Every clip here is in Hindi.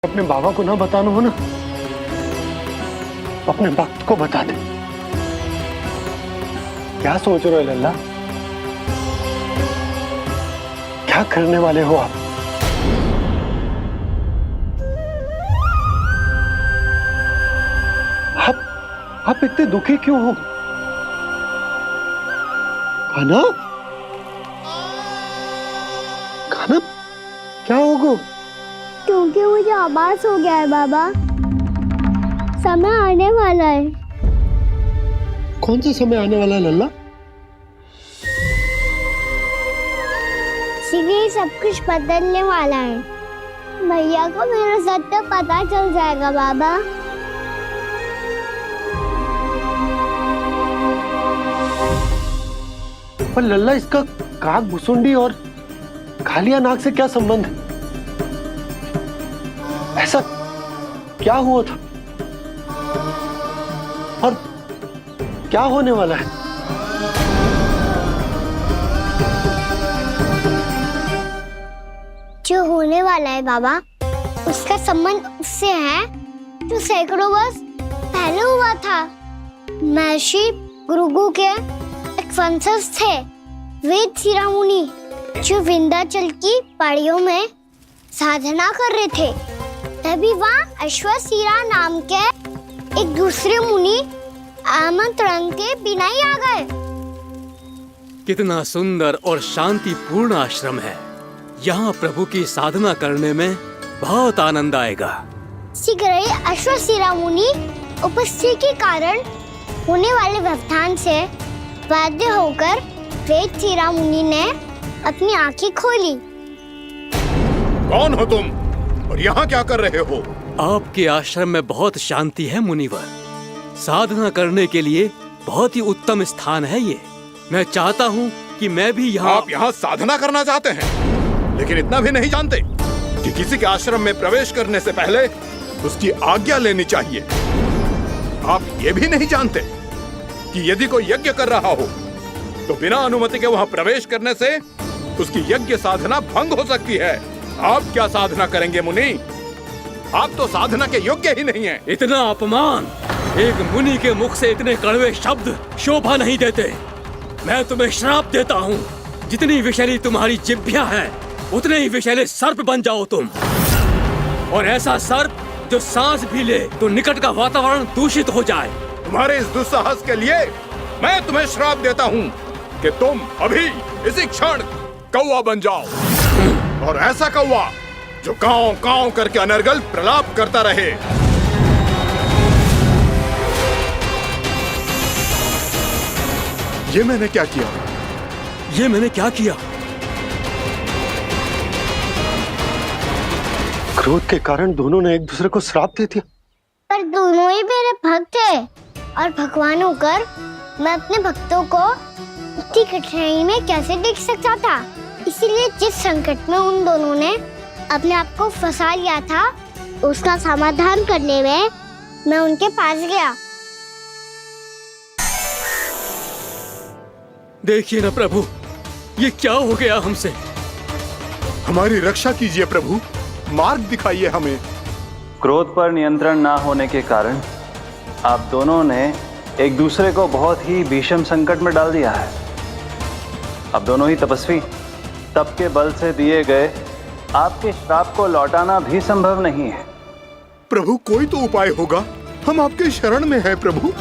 अपने बाबा को ना बताना हो ना, अपने भक्त को बता दे। क्या सोच रहे हो लल्ला? क्या करने वाले हो आप? आप इतने दुखी क्यों हो? खाना खाना क्या होगा? क्योंकि मुझे आभास हो गया है बाबा, समय आने वाला है। कौन सा समय आने वाला है लल्ला? शीघ्र ही सब कुछ बदलने वाला है। भैया को मेरा सत्य पता चल जाएगा बाबा। पर लल्ला, इसका काक भुसुंडी और खालिया नाक से क्या संबंध है? ऐसा क्या हुआ था और क्या होने वाला है? जो होने वाला है बाबा, उसका संबंध उससे है जो सैकड़ों वर्ष पहले हुआ था। महर्षि भृगु के एक वंशज थे वेद शिरोमणि, जो विंध्याचल की पहाड़ियों में साधना कर रहे थे। तभी वहाँ अश्वशिरा नाम के एक दूसरे मुनि आमंत्रण के बिना ही आ गए। कितना सुंदर और शांतिपूर्ण आश्रम है। यहाँ प्रभु की साधना करने में बहुत आनंद आएगा। शीघ्र ही अश्वशिरा मुनि उपस्थिति के कारण होने वाले व्यवधान से बाध्य होकर वेद शिरोमणि ने अपनी आंखें खोली। कौन हो तुम और यहाँ क्या कर रहे हो? आपके आश्रम में बहुत शांति है मुनिवर। साधना करने के लिए बहुत ही उत्तम स्थान है ये। मैं चाहता हूँ कि मैं भी यहाँ। आप यहाँ साधना करना चाहते हैं, लेकिन इतना भी नहीं जानते कि किसी के आश्रम में प्रवेश करने से पहले उसकी आज्ञा लेनी चाहिए। आप ये भी नहीं जानते कि यदि कोई यज्ञ कर रहा हो तो बिना अनुमति के वहाँ प्रवेश करने से उसकी यज्ञ साधना भंग हो सकती है। आप क्या साधना करेंगे मुनि? आप तो साधना के योग्य ही नहीं हैं। इतना अपमान! एक मुनि के मुख से इतने कड़वे शब्द शोभा नहीं देते। मैं तुम्हें श्राप देता हूँ, जितनी विषैली तुम्हारी जिह्वा है उतने ही विषैले सर्प बन जाओ तुम। और ऐसा सर्प जो सांस भी ले तो निकट का वातावरण दूषित हो जाए। तुम्हारे इस दुस्साहस के लिए मैं तुम्हें श्राप देता हूँ कि तुम अभी इसी क्षण कौवा बन जाओ, और ऐसा कौवा जो कांव कांव करके अनर्गल प्रलाप करता रहे। ये मैंने क्या किया? ये मैंने क्या किया? क्रोध के कारण दोनों ने एक दूसरे को श्राप दे दिया। पर दोनों ही मेरे भक्त हैं, और भगवान होकर मैं अपने भक्तों को इतनी कठिनाई में कैसे देख सकता था। इसीलिए जिस संकट में उन दोनों ने अपने आप को फंसा लिया था, उसका समाधान करने में मैं उनके पास गया। देखिए ना प्रभु, ये क्या हो गया हमसे? हमारी रक्षा कीजिए प्रभु, मार्ग दिखाइए हमें। क्रोध पर नियंत्रण ना होने के कारण आप दोनों ने एक दूसरे को बहुत ही भीषण संकट में डाल दिया है। अब दोनों ही तपस्वी, तप के बल से दिए गए आपके श्राप को लौटाना भी संभव नहीं है। प्रभु, कोई तो उपाय होगा, हम आपके शरण में हैं प्रभु।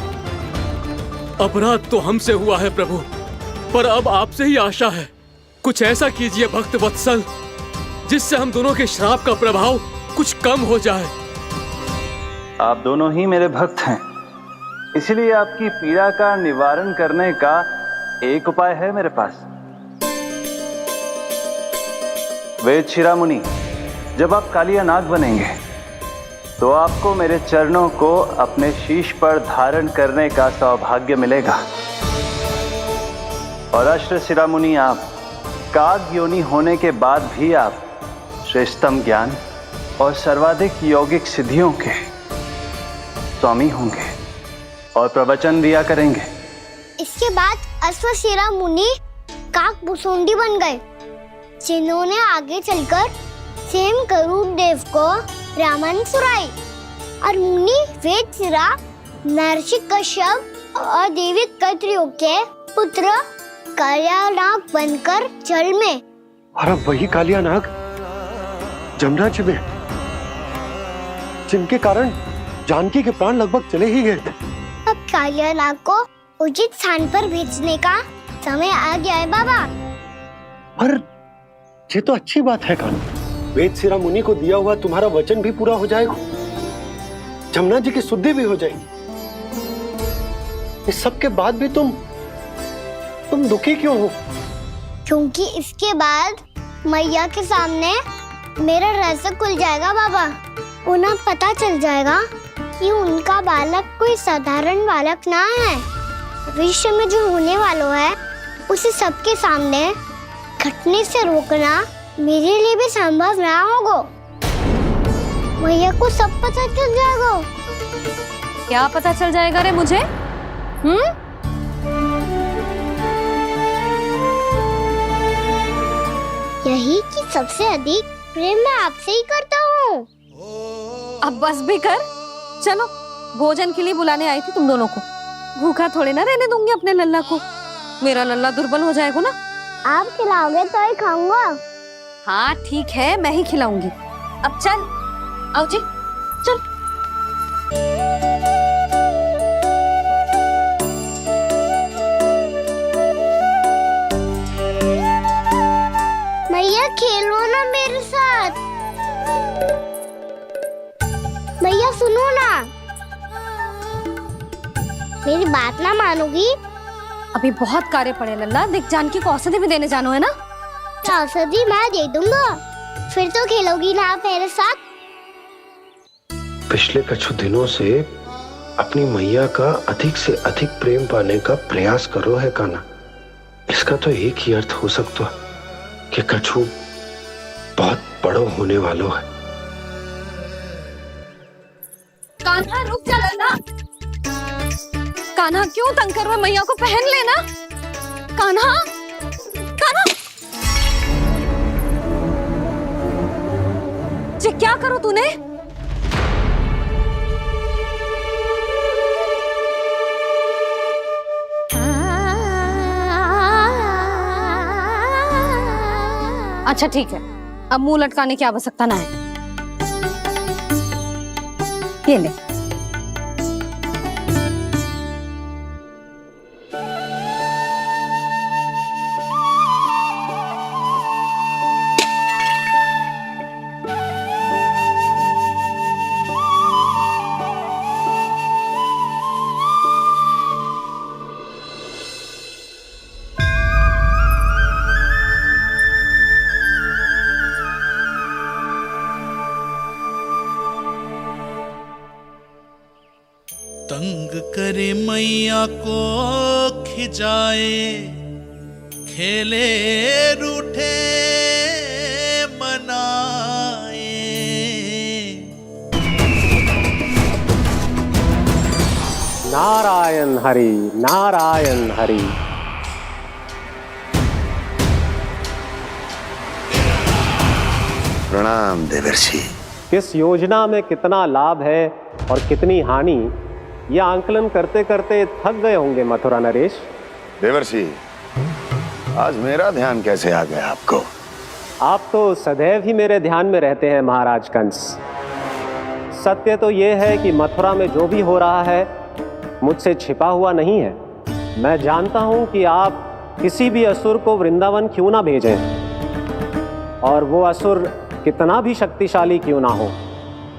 अपराध तो हमसे हुआ है प्रभु, पर अब आपसे ही आशा है। कुछ ऐसा कीजिए भक्त वत्सल, जिससे हम दोनों के श्राप का प्रभाव कुछ कम हो जाए। आप दोनों ही मेरे भक्त हैं, इसलिए आपकी पीड़ा का निवारण करने का एक उपाय है मेरे पास। वेद शिरोमणि, जब आप कालिया नाग बनेंगे तो आपको मेरे चरणों को अपने शीश पर धारण करने का सौभाग्य मिलेगा। और अश्व शिरोमणि, आप काग योनि होने के बाद भी आप श्रेष्ठतम ज्ञान और सर्वाधिक यौगिक सिद्धियों के स्वामी होंगे और प्रवचन दिया करेंगे। इसके बाद अश्वशिरा मुनि काक भुसुंडी बन गए, जिन्होंने आगे चलकर स्वयं गरुड़ देव को रामन सुराई और मुनि वेदसिरा महर्षि कश्यप और देवी कत्रियों के पुत्र कालियानाग बनकर जल में। और अब वही कालियानाग जमुना जी में, जिनके कारण जानकी के प्राण लगभग चले ही गए थे। अब कालियानाग को उचित स्थान पर भेजने का समय आ गया है बाबा। पर ये तो अच्छी बात है कान्हा, वेदसिरा मुनि को दिया हुआ तुम्हारा वचन भी पूरा हो जाएगा, जमुना जी की शुद्धि भी हो जाएगी। इस सब के बाद भी तुम दुखी क्यों हो? क्योंकि इसके बाद मैया के सामने मेरा रहस्य खुल जाएगा बाबा। उन्हें पता चल जाएगा कि उनका बालक कोई साधारण बालक ना है। भविष्य में जो होने वाला है उसे सबके सामने घटने से रोकना मेरे लिए भी संभव ना होगा। मैया को सब पता चल जाएगा। क्या पता चल जाएगा रे मुझे? यही कि सबसे अधिक प्रेम मैं आपसे ही करता हूँ। अब बस भी कर, चलो भोजन के लिए बुलाने आई थी तुम दोनों को। भूखा थोड़े ना रहने दूंगी अपने लल्ला को, मेरा लल्ला दुर्बल हो जाएगा ना। आप खिलाओगे तो ही खाऊंगा। हाँ ठीक है, मैं ही खिलाऊंगी। अब चल, आओ जी, चल। मैया खेलो ना मेरे साथ। मैया सुनो ना, मेरी बात ना मानोगी? अभी बहुत कार्य पड़े लल्ला, देख जानकी को औषधि भी देने जानो है ना। औषधि मैं दे दूंगा, फिर तो खेलोगी ना आप मेरे साथ। पिछले कुछ दिनों से अपनी मैया का अधिक से अधिक प्रेम पाने का प्रयास करो है कान्हा। इसका तो एक ही अर्थ हो सकता कि कछु बहुत बड़ो होने वालों है। कान्हा रुक जा लल्ला। कान्हा क्यों तंग कर रहा है? मैया को पहन लेना। कान्हा, कान्हा, ये क्या करो तूने? अच्छा ठीक है, अब मुंह लटकाने की आवश्यकता ना है। ये ले। तंग करे मैया को खिजाए, खेले रूठे मनाए। नारायण हरि, नारायण हरि। प्रणाम देवर्षि। किस योजना में कितना लाभ है और कितनी हानि, यह आंकलन करते करते थक गए होंगे मथुरा नरेश। देवर्षि, आज मेरा ध्यान कैसे आ गया आपको? आप तो सदैव ही मेरे ध्यान में रहते हैं महाराज कंस। सत्य तो यह है कि मथुरा में जो भी हो रहा है मुझसे छिपा हुआ नहीं है। मैं जानता हूं कि आप किसी भी असुर को वृंदावन क्यों ना भेजें, और वो असुर कितना भी शक्तिशाली क्यों ना हो,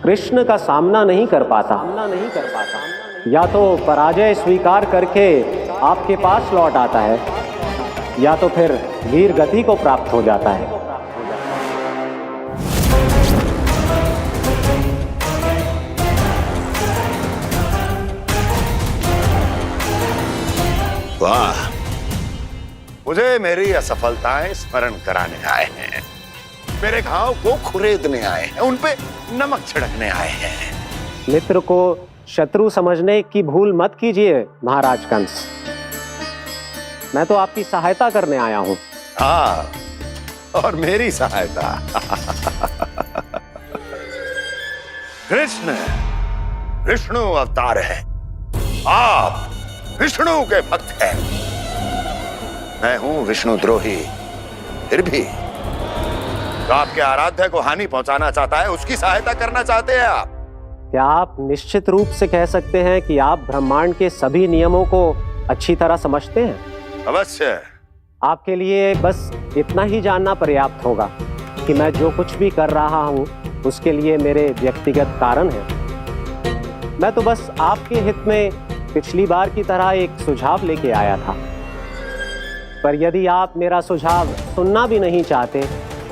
कृष्ण का सामना नहीं कर पाता। या तो पराजय स्वीकार करके आपके पास लौट आता है, या तो फिर वीर गति को प्राप्त हो जाता है। वाह, मुझे मेरी असफलताएं स्मरण कराने आए हैं, मेरे घाव को खुरेदने आए हैं, उन पे नमक छिड़कने आए हैं। मित्र को शत्रु समझने की भूल मत कीजिए महाराज कंस। मैं तो आपकी सहायता करने आया हूं। हाँ, और मेरी सहायता। कृष्ण विष्णु अवतार है, आप विष्णु के भक्त हैं। मैं हूं विष्णु द्रोही, फिर भी तो आपके आराध्य को हानि पहुंचाना चाहता है, उसकी सहायता करना चाहते हैं आप। क्या आप निश्चित रूप से कह सकते हैं कि आप ब्रह्मांड के सभी नियमों को अच्छी तरह समझते हैं? अवश्य। आपके लिए बस इतना ही जानना पर्याप्त होगा कि मैं जो कुछ भी कर रहा हूं उसके लिए मेरे व्यक्तिगत कारण हैं। मैं तो बस आपके हित में पिछली बार की तरह एक सुझाव लेके आया था, पर यदि आप मेरा सुझाव सुनना भी नहीं चाहते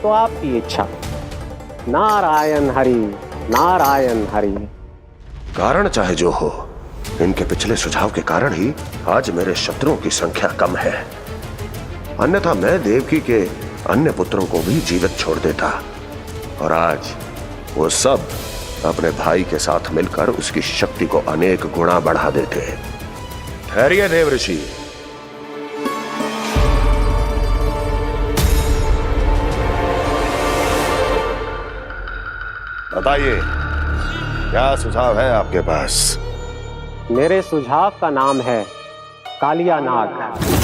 तो आपकी इच्छा। नारायण हरि, नारायण हरि। कारण चाहे जो हो, इनके पिछले सुझाव के कारण ही आज मेरे शत्रुओं की संख्या कम है। अन्यथा मैं देवकी के अन्य पुत्रों को भी जीवित छोड़ देता, और आज वो सब अपने भाई के साथ मिलकर उसकी शक्ति को अनेक गुना बढ़ा देते। ठहरिए देव ऋषि। बताइए, क्या सुझाव है आपके पास? मेरे सुझाव का नाम है कालिया नाग।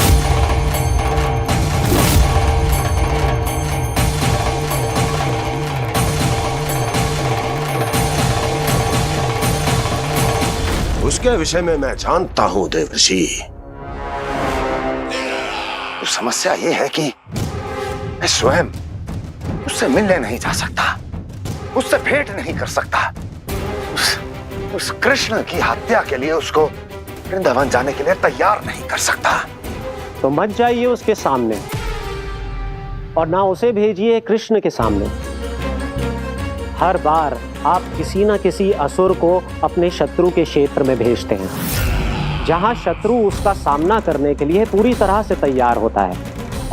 उसके विषय में मैं जानता हूं देवर्षि। तो समस्या ये है कि मैं स्वयं उससे मिलने नहीं जा सकता, उससे भेंट नहीं कर सकता। उस कृष्ण की हत्या के लिए उसको वृंदावन जाने के लिए तैयार नहीं कर सकता। तो मत जाइए उसके सामने, और ना उसे भेजिए कृष्ण के सामने। हर बार आप किसी न किसी असुर को अपने शत्रु के क्षेत्र में भेजते हैं, जहां शत्रु उसका सामना करने के लिए पूरी तरह से तैयार होता है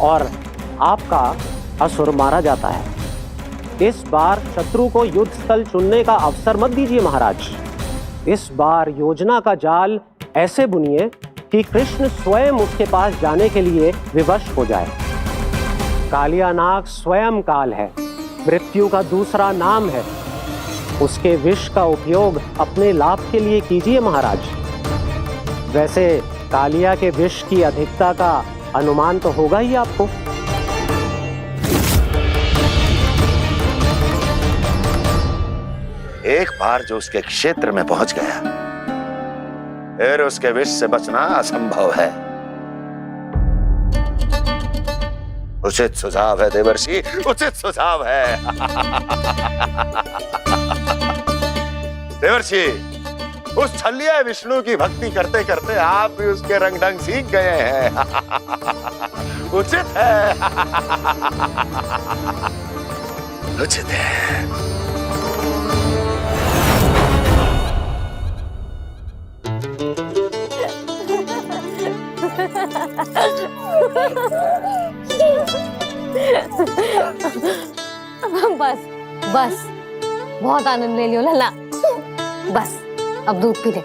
और आपका असुर मारा जाता है। इस बार शत्रु को युद्ध स्थल चुनने का अवसर मत दीजिए महाराज। इस बार योजना का जाल ऐसे बुनिए कि कृष्ण स्वयं उसके पास जाने के लिए विवश हो जाए। कालिया नाग स्वयं काल है, मृत्यु का दूसरा नाम है। उसके विष का उपयोग अपने लाभ के लिए कीजिए महाराज। वैसे कालिया के विष की अधिकता का अनुमान तो होगा ही आपको। एक बार जो उसके क्षेत्र में पहुंच गया, फिर उसके विष से बचना असंभव है। उचित सुझाव है देवर्षि, उचित सुझाव है। देवर्षि, उस छलिया विष्णु की भक्ति करते करते आप भी उसके रंग ढंग सीख गए हैं। उचित है, उचित है। बस बस, बहुत आनंद ले लियो लल्ला। बस अब दूध पी ले।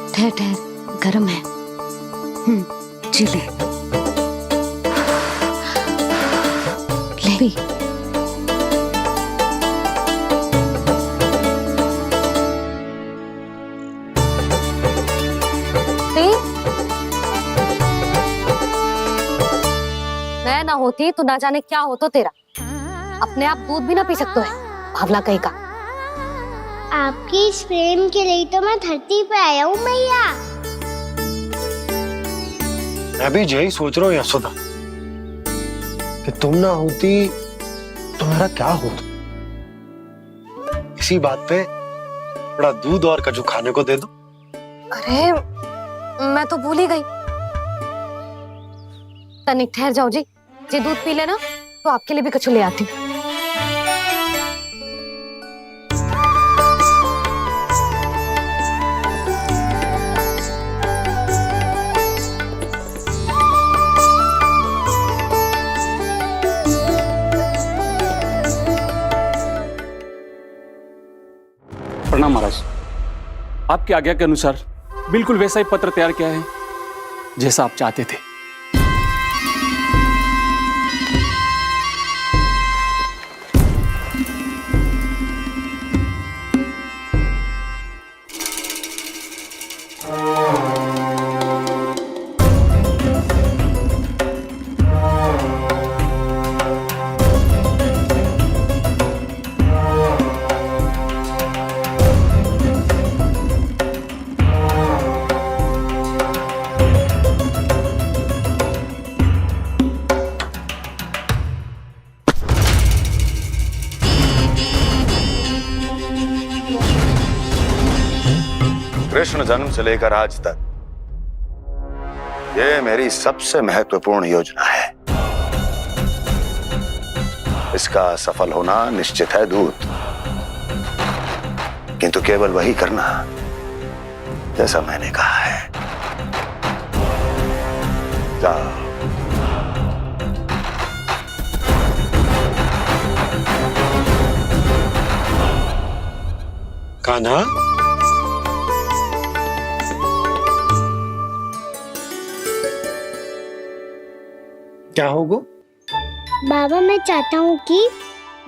ठहर ठहर, गर्म है। जी ले ले भी। मैं ना होती तो ना जाने क्या होता तेरा। अपने आप दूध भी ना पी सकते है, भावला कहीं का। आपकी इस प्रेम के लिए तो मैं धरती पे आया हूँ मैया। मैं भी यही सोच रहा हूँ यशोदा, कि तुम ना होती तो मेरा क्या होता। इसी बात पे थोड़ा दूध और कजू खाने को दे दो। अरे मैं तो भूल ही गई। तनिक ठहर जाओ जी, जे दूध पी लेना तो आपके लिए भी कछु ले आती। प्रणाम महाराज। आपकी आज्ञा के अनुसार बिल्कुल वैसा ही पत्र तैयार किया है जैसा आप चाहते थे। कृष्ण जन्म से लेकर आज तक ये मेरी सबसे महत्वपूर्ण योजना है। इसका सफल होना निश्चित है दूत, किंतु केवल वही करना जैसा मैंने कहा है। जाओ। कान्हा, क्या होगा? बाबा, मैं चाहता हूँ कि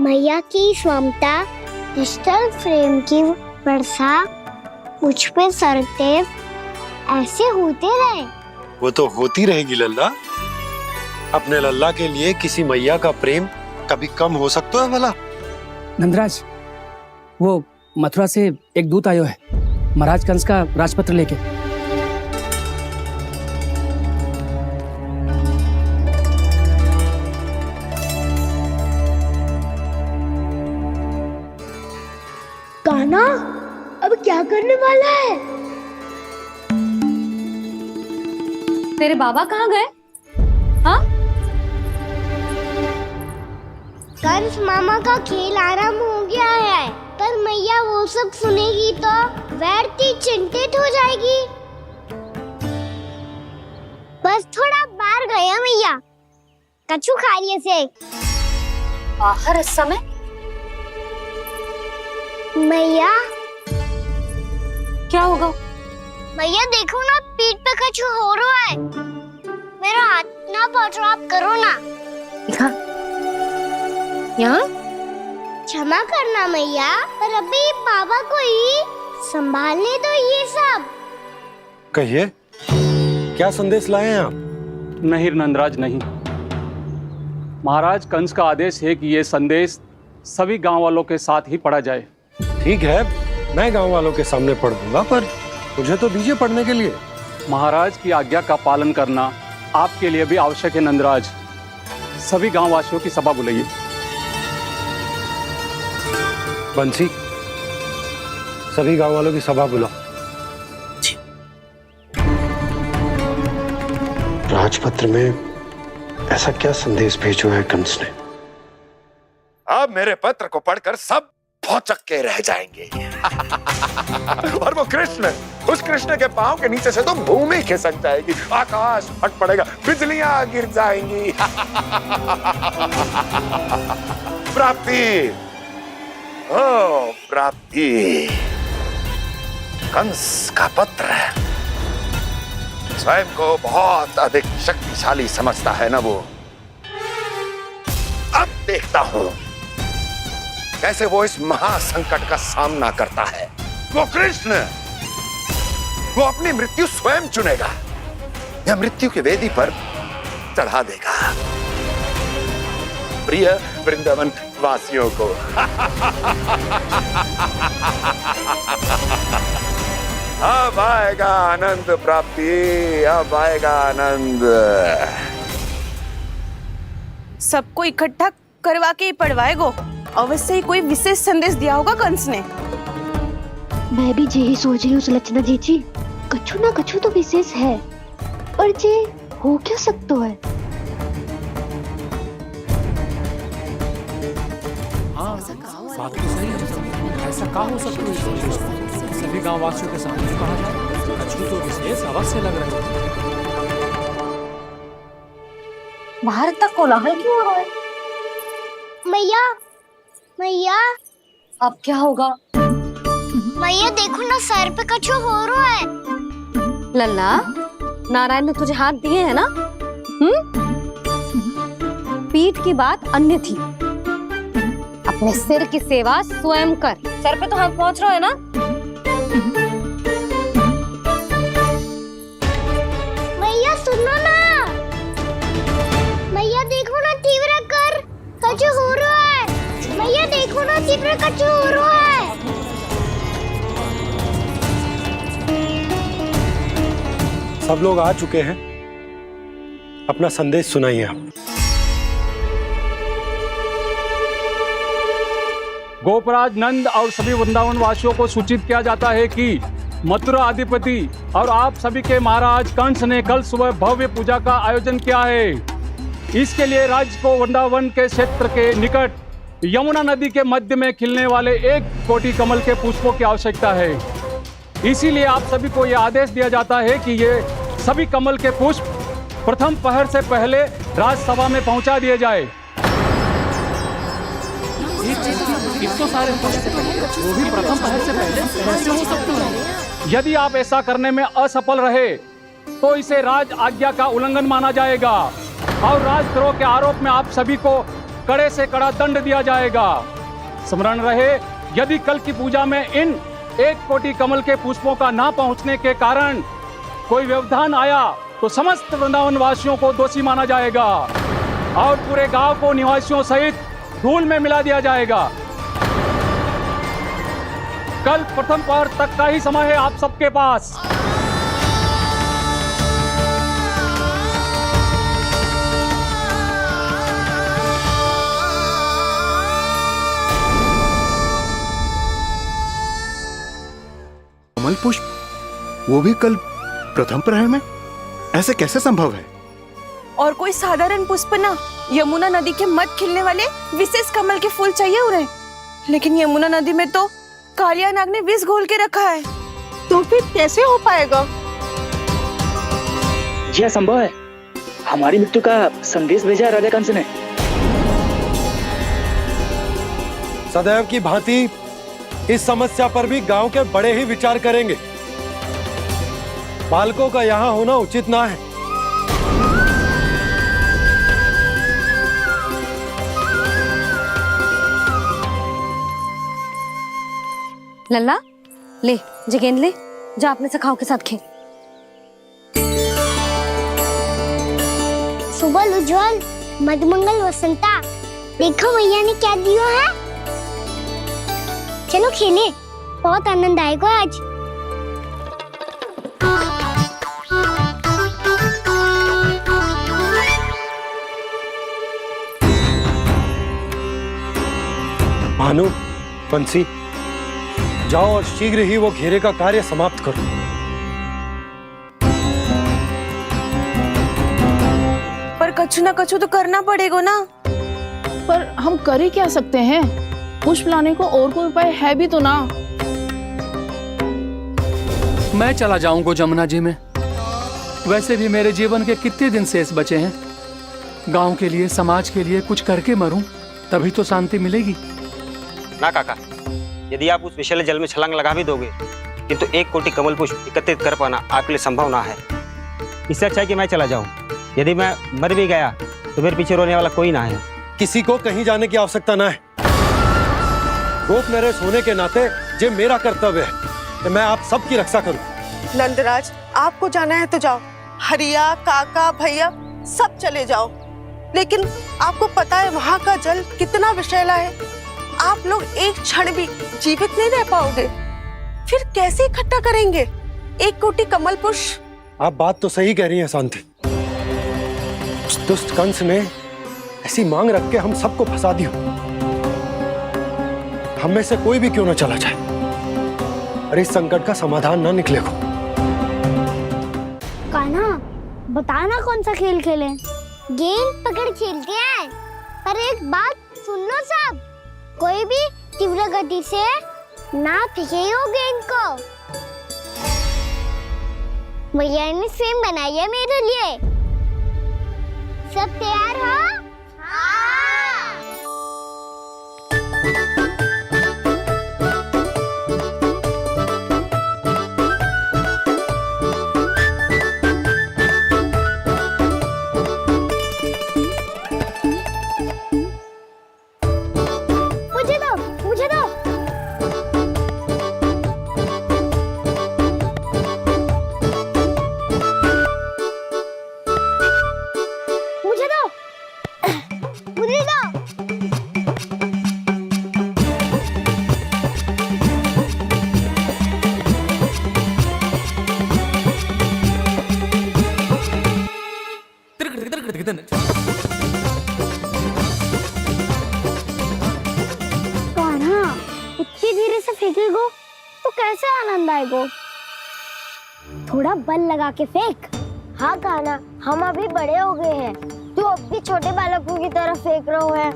मैया की स्वमता क्रिस्टल फ्रेम की वर्षा मुझ पे सरतेव ऐसे होते रहे। वो तो होती रहेगी लल्ला। अपने लल्ला के लिए किसी मैया का प्रेम कभी कम हो सकता है भला? नंदराज, वो मथुरा से एक दूत आयो है महाराज कंस का राजपत्र लेके। कान्हा, अब क्या करने वाला है? तेरे बाबा कहाँ गए? हाँ? कंस मामा का खेल आराम हो गया है, पर मैया वो सब सुनेगी तो व्यर्थ चिंतित हो जाएगी। बस थोड़ा बाहर गया मैया, कछु खा लिए से। बाहर इस समय? मैया, क्या होगा? मैया देखो ना, पीठ पे कछु हो रहा है। मेरा हाथ ना पकड़ो, आप करो ना। दिखा। यहाँ? क्षमा करना मैया, पर अभी बाबा को ही संभालने दो ये सब। कहिए, क्या संदेश लाए हैं आप? नहीं नंदराज, नहीं। महाराज कंस का आदेश है कि ये संदेश सभी गांव वालों के साथ ही पढ़ा जाए। ठीक है, मैं गांव वालों के सामने पढ़ दूंगा, पर मुझे तो दीजिए पढ़ने के लिए। महाराज की आज्ञा का पालन करना आपके लिए भी आवश्यक है नंदराज। सभी गांव वासियों की सभा बुलाइए। बंसी, सभी गांव वालों की सभा बुलाओ। राजपत्र में ऐसा क्या संदेश भेजो है कंस ने? अब मेरे पत्र को पढ़कर सब भौचक के रह जाएंगे। और वो कृष्ण, उस कृष्ण के पांव के नीचे से तो भूमि खिसक जाएगी, आकाश फट पड़ेगा, बिजलियां गिर जाएंगी। प्राप्ति, ओ प्राप्ति, कंस का पत्र। स्वयं को बहुत अधिक शक्तिशाली समझता है ना वो। अब देखता हूं कैसे वो इस महासंकट का सामना करता है। वो कृष्ण, वो अपनी मृत्यु स्वयं चुनेगा या मृत्यु की वेदी पर चढ़ा देगा प्रिय वृंदावन वासियों को। अब आएगा आनंद प्राप्ति, अब आएगा आनंद। सबको इकट्ठा करवा के ही पढ़वाएगो। अवश्य ही कोई विशेष संदेश दिया होगा कंस ने। मैं भी यही सोच रही हूँ सुलक्षणा जी, कछु ना कछु तो विशेष है, पर जे हो क्या सकता है? हाँ, बात तो सही है। ऐसा क्या हो सकता है? सभी गांव वासियों के सामने कहा जाए, कछु तो विशेष अवश्य लग रहा है। बाहर तक कोलाहल क्यों हो रहा है? मैया, मैया, अब क्या होगा? मैया देखो ना, सर पे कछु हो रहा है। लल्ला, नारायण ने तुझे हाथ दिए हैं ना? पीठ की बात अन्य थी। अपने सिर की सेवा स्वयं कर। सर पे तो हाथ पहुंच रहा है ना? मैया सुनो ना, मैया देखो ना, तीव्र कर कछु हो रहा है। मैया देखो ना, तीव्र कछु हो रहा है। सब लोग आ चुके हैं, अपना संदेश सुनाइए आप। गोपराज नंद और सभी वृंदावन वासियों को सूचित किया जाता है कि मथुरा अधिपति और आप सभी के महाराज कंस ने कल सुबह भव्य पूजा का आयोजन किया है। इसके लिए राज्य को वृंदावन के क्षेत्र के निकट यमुना नदी के मध्य में खिलने वाले 1 कोटि कमल के पुष्पों की आवश्यकता है। इसीलिए आप सभी को यह आदेश दिया जाता है कि ये सभी कमल के पुष्प प्रथम पहर से पहले राजसभा में पहुंचा दिए जाए। इतने सारे वो भी प्रथम पहर से पहले कैसे हो सकते हैं? यदि आप ऐसा करने में असफल रहे तो इसे राज आज्ञा का उल्लंघन माना जाएगा और राजद्रोह के आरोप में आप सभी को कड़े से कड़ा दंड दिया जाएगा। स्मरण रहे, यदि कल की पूजा में इन 1 कोटि कमल के पुष्पों का ना पहुंचने के कारण कोई व्यवधान आया तो समस्त वृंदावन वासियों को दोषी माना जाएगा और पूरे गांव को निवासियों सहित धूल में मिला दिया जाएगा। कल प्रथम पहर तक का ही समय है आप सबके पास। कमल पुष्प, वो भी कल प्रथम प्रहर में? ऐसे कैसे संभव है? और कोई साधारण पुष्प ना, यमुना नदी के मध्य खिलने वाले विशेष कमल के फूल चाहिए उन्हें। लेकिन यमुना नदी में तो कालिया नाग ने विष घोल के रखा है, तो फिर कैसे हो पाएगा? यह संभव है। हमारी मृत्यु का संदेश भेजा राजा कंस ने। सदैव की भांति इस समस्या पर भी गांव के बड़े ही विचार करेंगे। बालकों का यहाँ होना उचित ना है। लल्ला ले, जगेंद्र ले, जा अपने सखाओं के साथ खेल। सुबह उज्जवल, मधुमंगल वसंता, देखो मैया ने क्या दिया है। चलो खेलें, बहुत आनंद आएगा आज। भानु, बंसी, जाओ और शीघ्र ही वो घेरे का कार्य समाप्त करो। पर कछु ना कछु तो करना पड़ेगा ना। पर हम कर ही क्या सकते हैं? पुष्प लाने को और कोई उपाय है भी तो ना। मैं चला जाऊंगा जमुना जी में। वैसे भी मेरे जीवन के कितने दिन शेष बचे हैं। गांव के लिए, समाज के लिए कुछ करके मरूं, तभी तो शांति मिलेगी। ना काका, यदि आप उस विषैले जल में छलांग लगा भी दोगे, किंतु 1 कोटि कमल पुष्प एकत्रित कर पाना आपके लिए संभव ना है। इससे अच्छा है कि मैं चला जाऊं। यदि मैं मर भी गया तो मेरे पीछे रोने वाला कोई ना है। किसी को कहीं जाने की आवश्यकता ना है। गोप नरेश होने के नाते ये मेरा कर्तव्य है कि मैं आप सबकी रक्षा करूं। नंदराज, आपको जाना है तो जाओ। हरिया, काका, भैया सब चले जाओ। लेकिन आपको पता है वहाँ का जल कितना विषैला है। आप लोग एक क्षण भी जीवित नहीं रह पाओगे। फिर कैसे इकट्ठा करेंगे 1 कोटि कमल पुष्प? आप बात तो सही कह रही हैं शांति। उस दुष्ट कंस ने ऐसी मांग रख के हम सबको फंसा दिया। हम में से कोई भी क्यों न चला जाए और इस संकट का समाधान ना निकले को। कान्हा, बताना कौन सा खेल खेलें? गेंद पकड़ खेलते हैं। पर एक बात सुन लो सब, कोई भी तीव्र गति से ना फेंकेगा गेंद को। भैया ने फ्रेम बनाई है मेरे लिए। सब तैयार हो? मुझे दो, मुझे दो। मुझे दो, मुझे दो। कान्हा, इतनी धीरे से फेंकेगो तो कैसे आनंद आएगा? थोड़ा बल लगा के फेंक। हाँ कान्हा, हम अभी बड़े हो गए हैं, तू अब भी छोटे बालकों की तरह फेंक रहा है।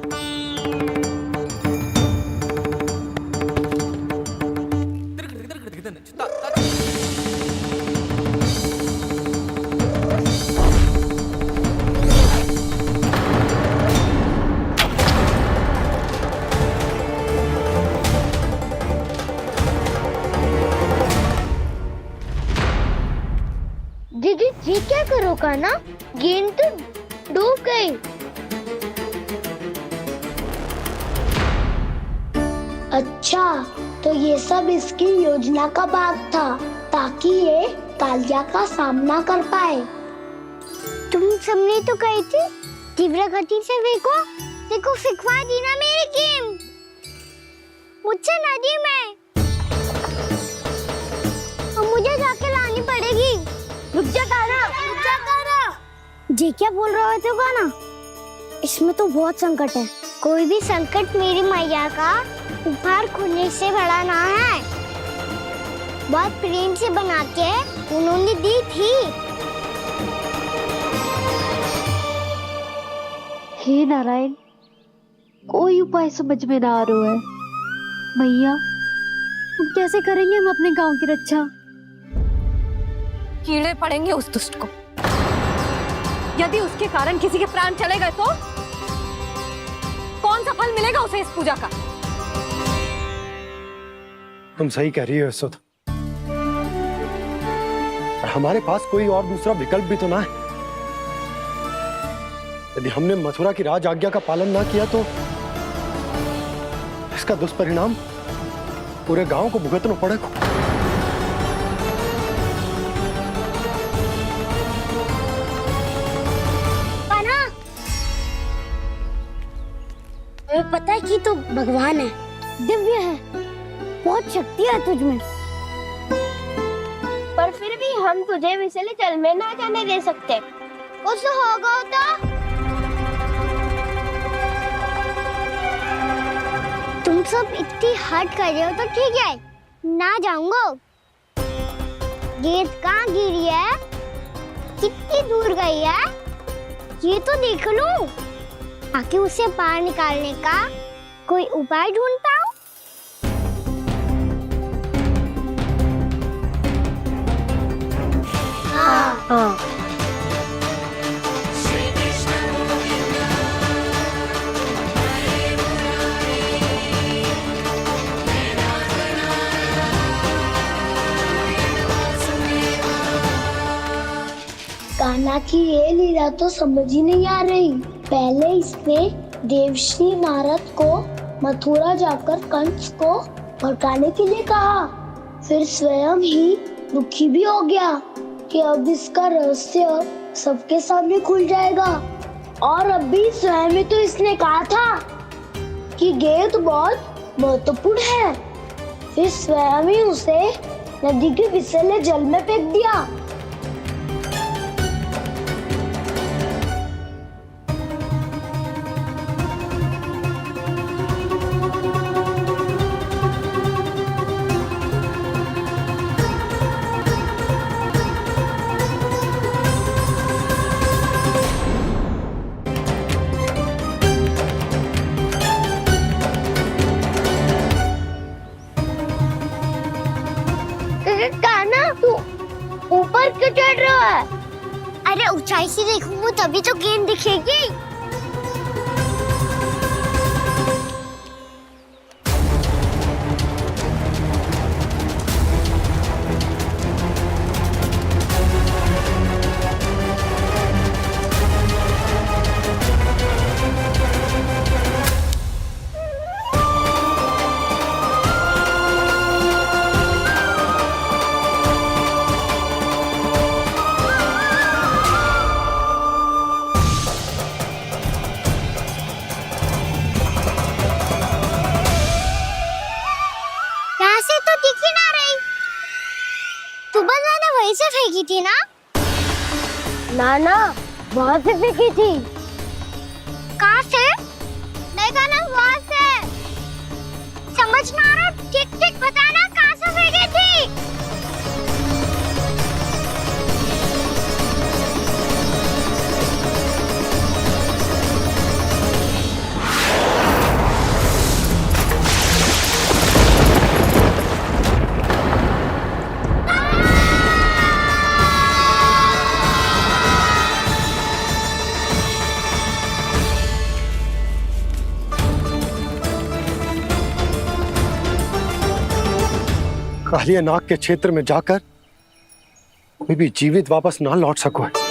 दीदी जी क्या करो कान्हा, गेंद तो डूब गई। अच्छा, तो ये सब इसकी योजना का भाग था ताकि ये कालिया का सामना कर पाए। तुम सबने तो कही थी तीव्र गति से फेंको, देखो फिकवा दी ना मेरी गेम मुझसे नदी में। अब मुझे जाके लानी पड़ेगी। रुक जा कान्हा, रुक जा कान्हा। जी क्या बोल रहे हो कान्हा? इसमें तो बहुत संकट है। कोई भी संकट मेरी मैया का उपहार खोने से बड़ा ना है। बहुत प्रेम से बना के उन्होंने दी थी। हे नारायण, कोई उपाय समझ में ना आ रहा है। मैया, हम कैसे करेंगे हम अपने गांव की रक्षा? कीड़े पड़ेंगे उस दुष्ट को। यदि उसके कारण किसी के प्राण चले गए तो कौन सा फल मिलेगा उसे इस पूजा का? तुम सही कह रही हो सुध। हमारे पास कोई और दूसरा विकल्प भी तो ना है। यदि हमने मथुरा की राज आज्ञा का पालन ना किया तो इसका दुष्परिणाम पूरे गांव को भुगतना पड़ेगा। तुम्हें पता है कि तू भगवान है, दिव्य है, बहुत शक्ति है तुझ में, पर फिर भी हम तुझे विषैले जल में ना जाने दे सकते। कुछ होगा तो तुम सब इतनी हट कर रहे हो तो ठीक है, ना जाऊंगा। गेंद कहाँ गिरी है, कितनी दूर गई है, ये तो देख लूं, ताकि उसे बाहर निकालने का कोई उपाय ढूंढ पाऊं। हाँ। कान्हा की ये लीला तो समझ ही नहीं आ रही। पहले इसने देवश्री नारद को मथुरा जाकर कंस को भड़काने के लिए कहा, फिर स्वयं ही दुखी भी हो गया कि अब इसका रहस्य सबके सामने खुल जाएगा। और अब भी स्वयं ही तो इसने कहा था कि गेंद बहुत महत्वपूर्ण है, फिर स्वयं ही उसे नदी के विषैले जल में फेंक दिया। ऊपर क्यों चढ़ रहा है? अरे ऊंचाई से देखूंगा तभी तो गेंद दिखेगी। वहीं से फेंकी थी ना? ना वहाँ से फेंकी थी। कहाँ से? नहीं कहना वहाँ से। समझ ना आ रहा, ठीक बताना कहाँ से फेंकी थी? कालिया नाग के क्षेत्र में जाकर कोई भी जीवित वापस ना लौट सको है।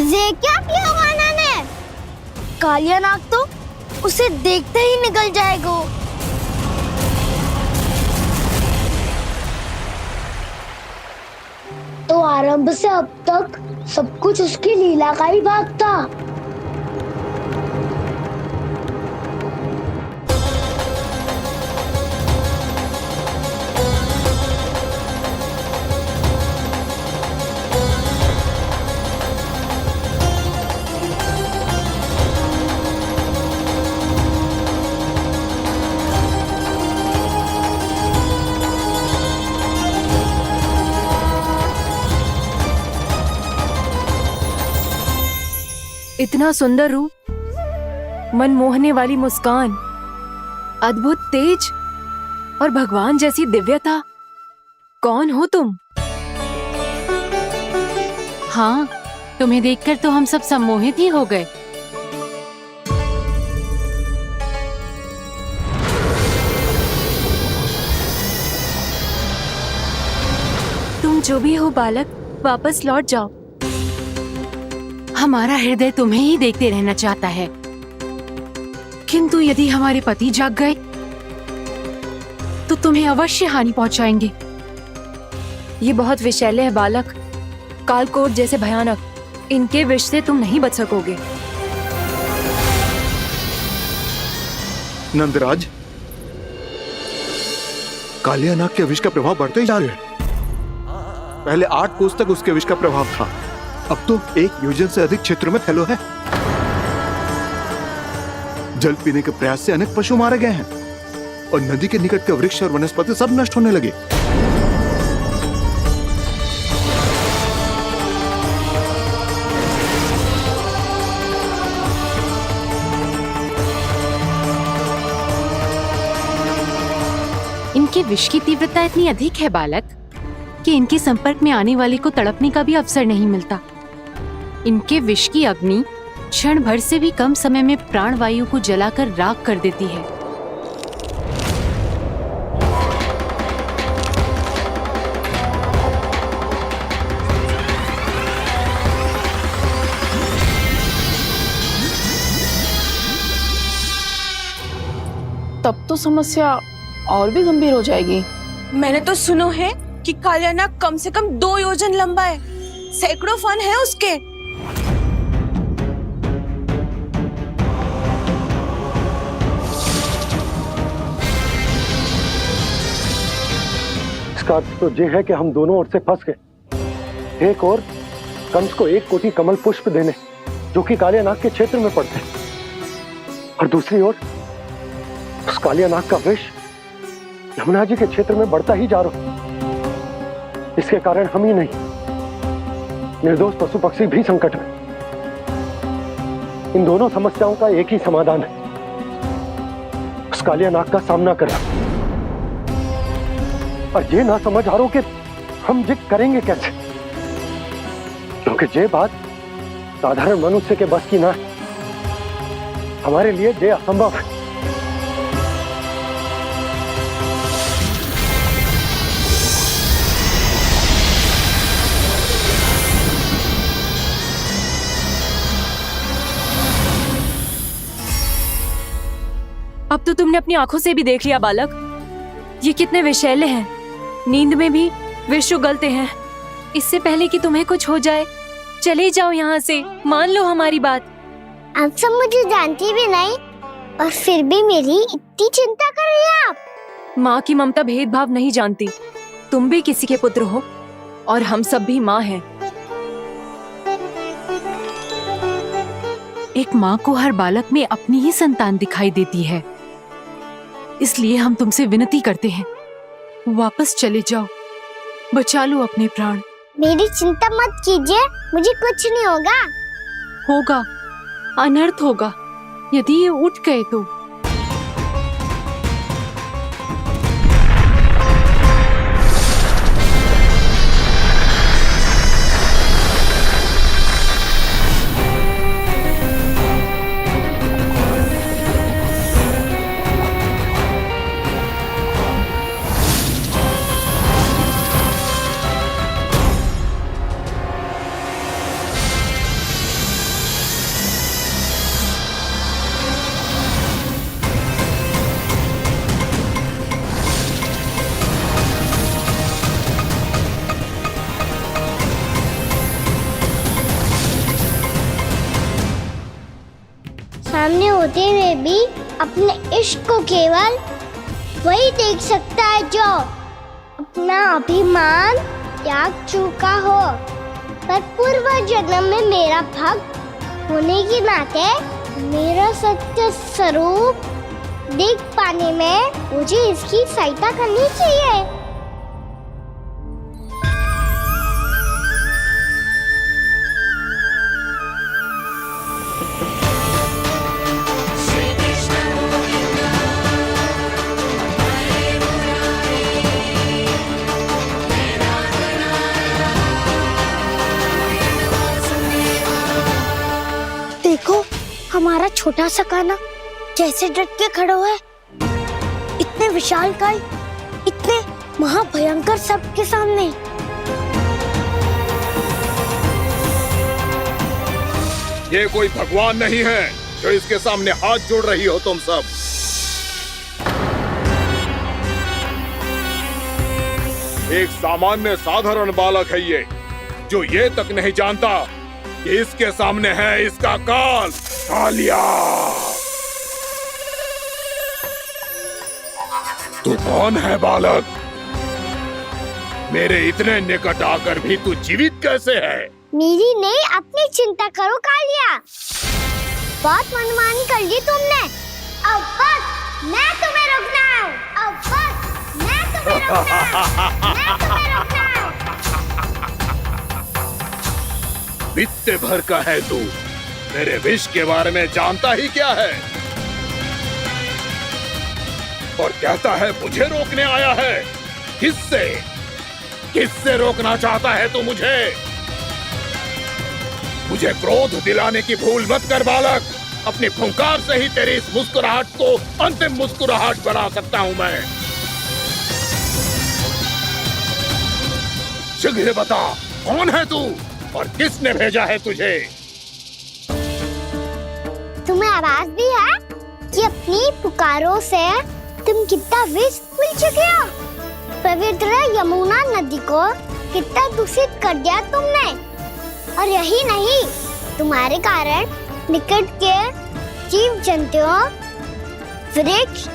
ये क्या किया वाना ने? कालिया नाग तो उसे देखते ही निकल जाएगा। तो आरंभ से अब तक सब कुछ उसकी लीला का ही भाग था। इतना सुंदर रूप, मन मोहने वाली मुस्कान, अद्भुत तेज और भगवान जैसी दिव्यता। कौन हो तुम? हाँ, तुम्हें देखकर तो हम सब सम्मोहित ही हो गए। तुम जो भी हो बालक, वापस लौट जाओ। हमारा हृदय तुम्हें ही देखते रहना चाहता है, किंतु यदि हमारे पति जाग गए तो तुम्हें अवश्य हानि पहुंचाएंगे। ये बहुत विषैले है बालक, कालकोट जैसे भयानक। इनके विष से तुम नहीं बच सकोगे। नंदराज, कालिया नाग के विष का प्रभाव बढ़ते ही जा रहा है। पहले 8 कोस तक उसके विष का प्रभाव था, अब तो 1 योजन से अधिक क्षेत्र में फैलो है। जल पीने के प्रयास से अनेक पशु मारे गए हैं और नदी के निकट के वृक्ष और वनस्पति सब नष्ट होने लगे। इनके विष की तीव्रता इतनी अधिक है बालक कि इनके संपर्क में आने वाले को तड़पने का भी अवसर नहीं मिलता। इनके विष की अग्नि क्षण भर से भी कम समय में प्राण वायु को जलाकर राख कर देती है। तब तो समस्या और भी गंभीर हो जाएगी। मैंने तो सुनो है कि कालिया नाग कम से कम 2 योजन लंबा है, सैकड़ों फन है उसके। इसका अर्थ तो ये है कि हम दोनों ओर से फंस गए। एक और कंस को 1 कोटि कमल पुष्प देने जो कि कालिया नाग के क्षेत्र में पड़ते हैं, और दूसरी ओर उस कालिया नाग का विष यमुना जी के क्षेत्र में बढ़ता ही जा रहा। इसके कारण हम ही नहीं, निर्दोष पशु पक्षी भी संकट में। इन दोनों समस्याओं का एक ही समाधान है, उस कालिया नाग का सामना करना। और ये ना समझ आ रहा कि हम ये करेंगे कैसे, क्योंकि ये बात साधारण मनुष्य के बस की ना है। हमारे लिए ये असंभव है। अब तो तुमने अपनी आंखों से भी देख लिया बालक, ये कितने विषैले हैं। नींद में भी विष उगलते हैं। इससे पहले कि तुम्हें कुछ हो जाए, चले जाओ यहाँ से, मान लो हमारी बात। आप सब मुझे जानती भी नहीं और फिर भी मेरी इतनी चिंता कर रही हैं आप। माँ की ममता भेदभाव नहीं जानती। तुम भी किसी के पुत्र हो और हम सब भी माँ हैं। एक माँ को हर बालक में अपनी ही संतान दिखाई देती है। इसलिए हम तुमसे विनती करते हैं, वापस चले जाओ, बचा लो अपने प्राण। मेरी चिंता मत कीजिए, मुझे कुछ नहीं होगा। होगा, अनर्थ होगा यदि ये उठ गए तो। सामने होते हुए भी अपने इश्क को केवल वही देख सकता है जो अपना अभिमान त्याग चुका हो। पर पूर्व जन्म में मेरा भक्त होने के नाते मेरा सत्य स्वरूप देख पाने में मुझे इसकी सहायता करनी चाहिए। देखो हमारा छोटा सा कान्हा कैसे डट के खड़ा हुआ है। इतने विशालकाय, इतने महाभयंकर सबके सामने। ये कोई भगवान नहीं है जो इसके सामने हाथ जोड़ रही हो तुम सब। एक सामान्य साधारण बालक है ये, जो ये तक नहीं जानता कि इसके सामने है इसका काल, कालिया। तू कौन है बालक? मेरे इतने निकट आकर भी तू जीवित कैसे है? मेरी नहीं, अपनी चिंता करो कालिया। बहुत मनमानी कर ली तुमने। अब बस मैं तुम्हें रोकना हूँ। अब बस मैं तुम्हें रोकना हूँ। मैं तुम्हें रोकना हूँ। बित्ते भर का है तू, मेरे विष के बारे में जानता ही क्या है? और कहता है मुझे रोकने आया है। किससे? किससे रोकना चाहता है तू मुझे? मुझे क्रोध दिलाने की भूल मत कर बालक। अपनी फुंकार से ही तेरी इस मुस्कुराहट को अंतिम मुस्कुराहट बना सकता हूं मैं। शीघ्र बता, कौन है तू और किसने भेजा है तुझे? तुम्हें आवाज भी है कि अपनी पुकारों से तुम कितना विष भूल चुके हो। पवित्र यमुना नदी को कितना दूषित कर दिया तुमने। और यही नहीं, तुम्हारे कारण निकट के जीव जंतुओं, वृक्ष,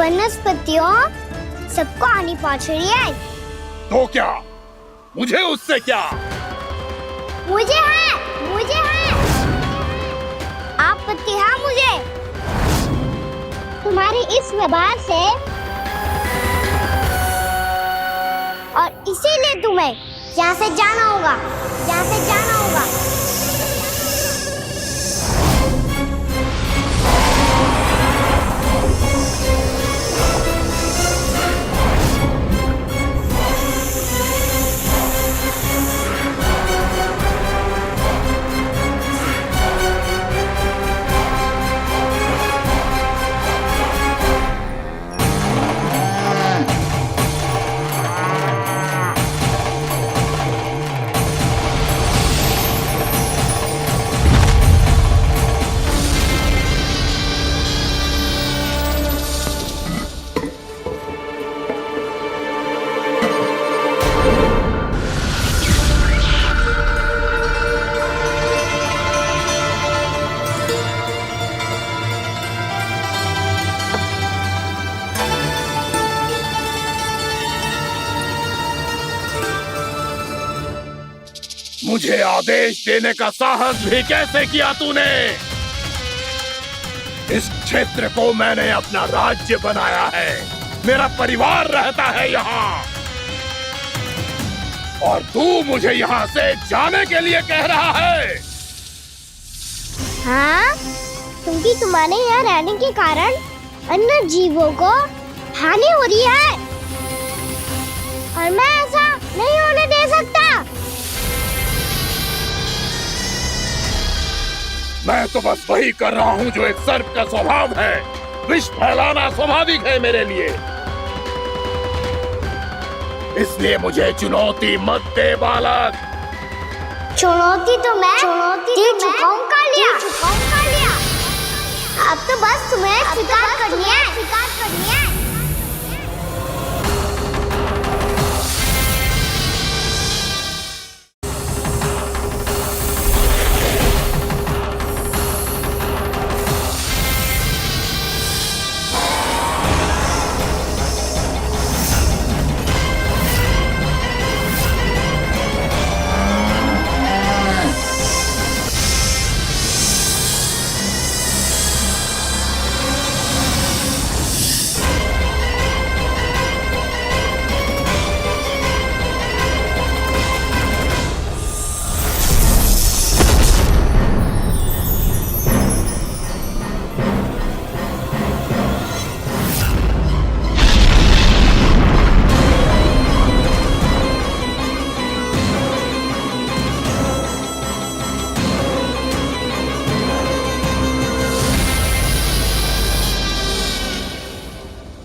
वनस्पतियों सबको हानि पहुंच रही है। तो क्या? मुझे उससे क्या? मुझे है आपत्ति है मुझे तुम्हारी इस व्यवहार से, और इसीलिए तुम्हें यहाँ से जाना होगा। यहाँ से जाना होगा। मुझे आदेश देने का साहस भी कैसे किया तूने? इस क्षेत्र को मैंने अपना राज्य बनाया है, मेरा परिवार रहता है यहाँ, और तू मुझे यहाँ से जाने के लिए कह रहा है? हाँ, क्योंकि तुम्हारे यहाँ रहने के कारण अन्य जीवों को हानि हो रही है और मैं ऐसा नहीं होने दे सकता। मैं तो बस वही कर रहा हूँ जो एक सर्प का स्वभाव है। विष फैलाना स्वाभाविक है मेरे लिए, इसलिए मुझे चुनौती मत दे बालक। चुनौती तो मैं दे चुका हूँ कालिया। अब तो बस तुम्हें शिकार करनी है।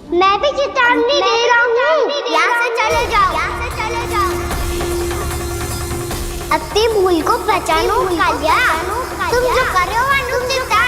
मैं भी चेतावनी दे रहा हूँ, यहाँ से चले जाओ। अपनी भूल को पहचानो कालिया, तुम जो कर रहे हो अनुचित है।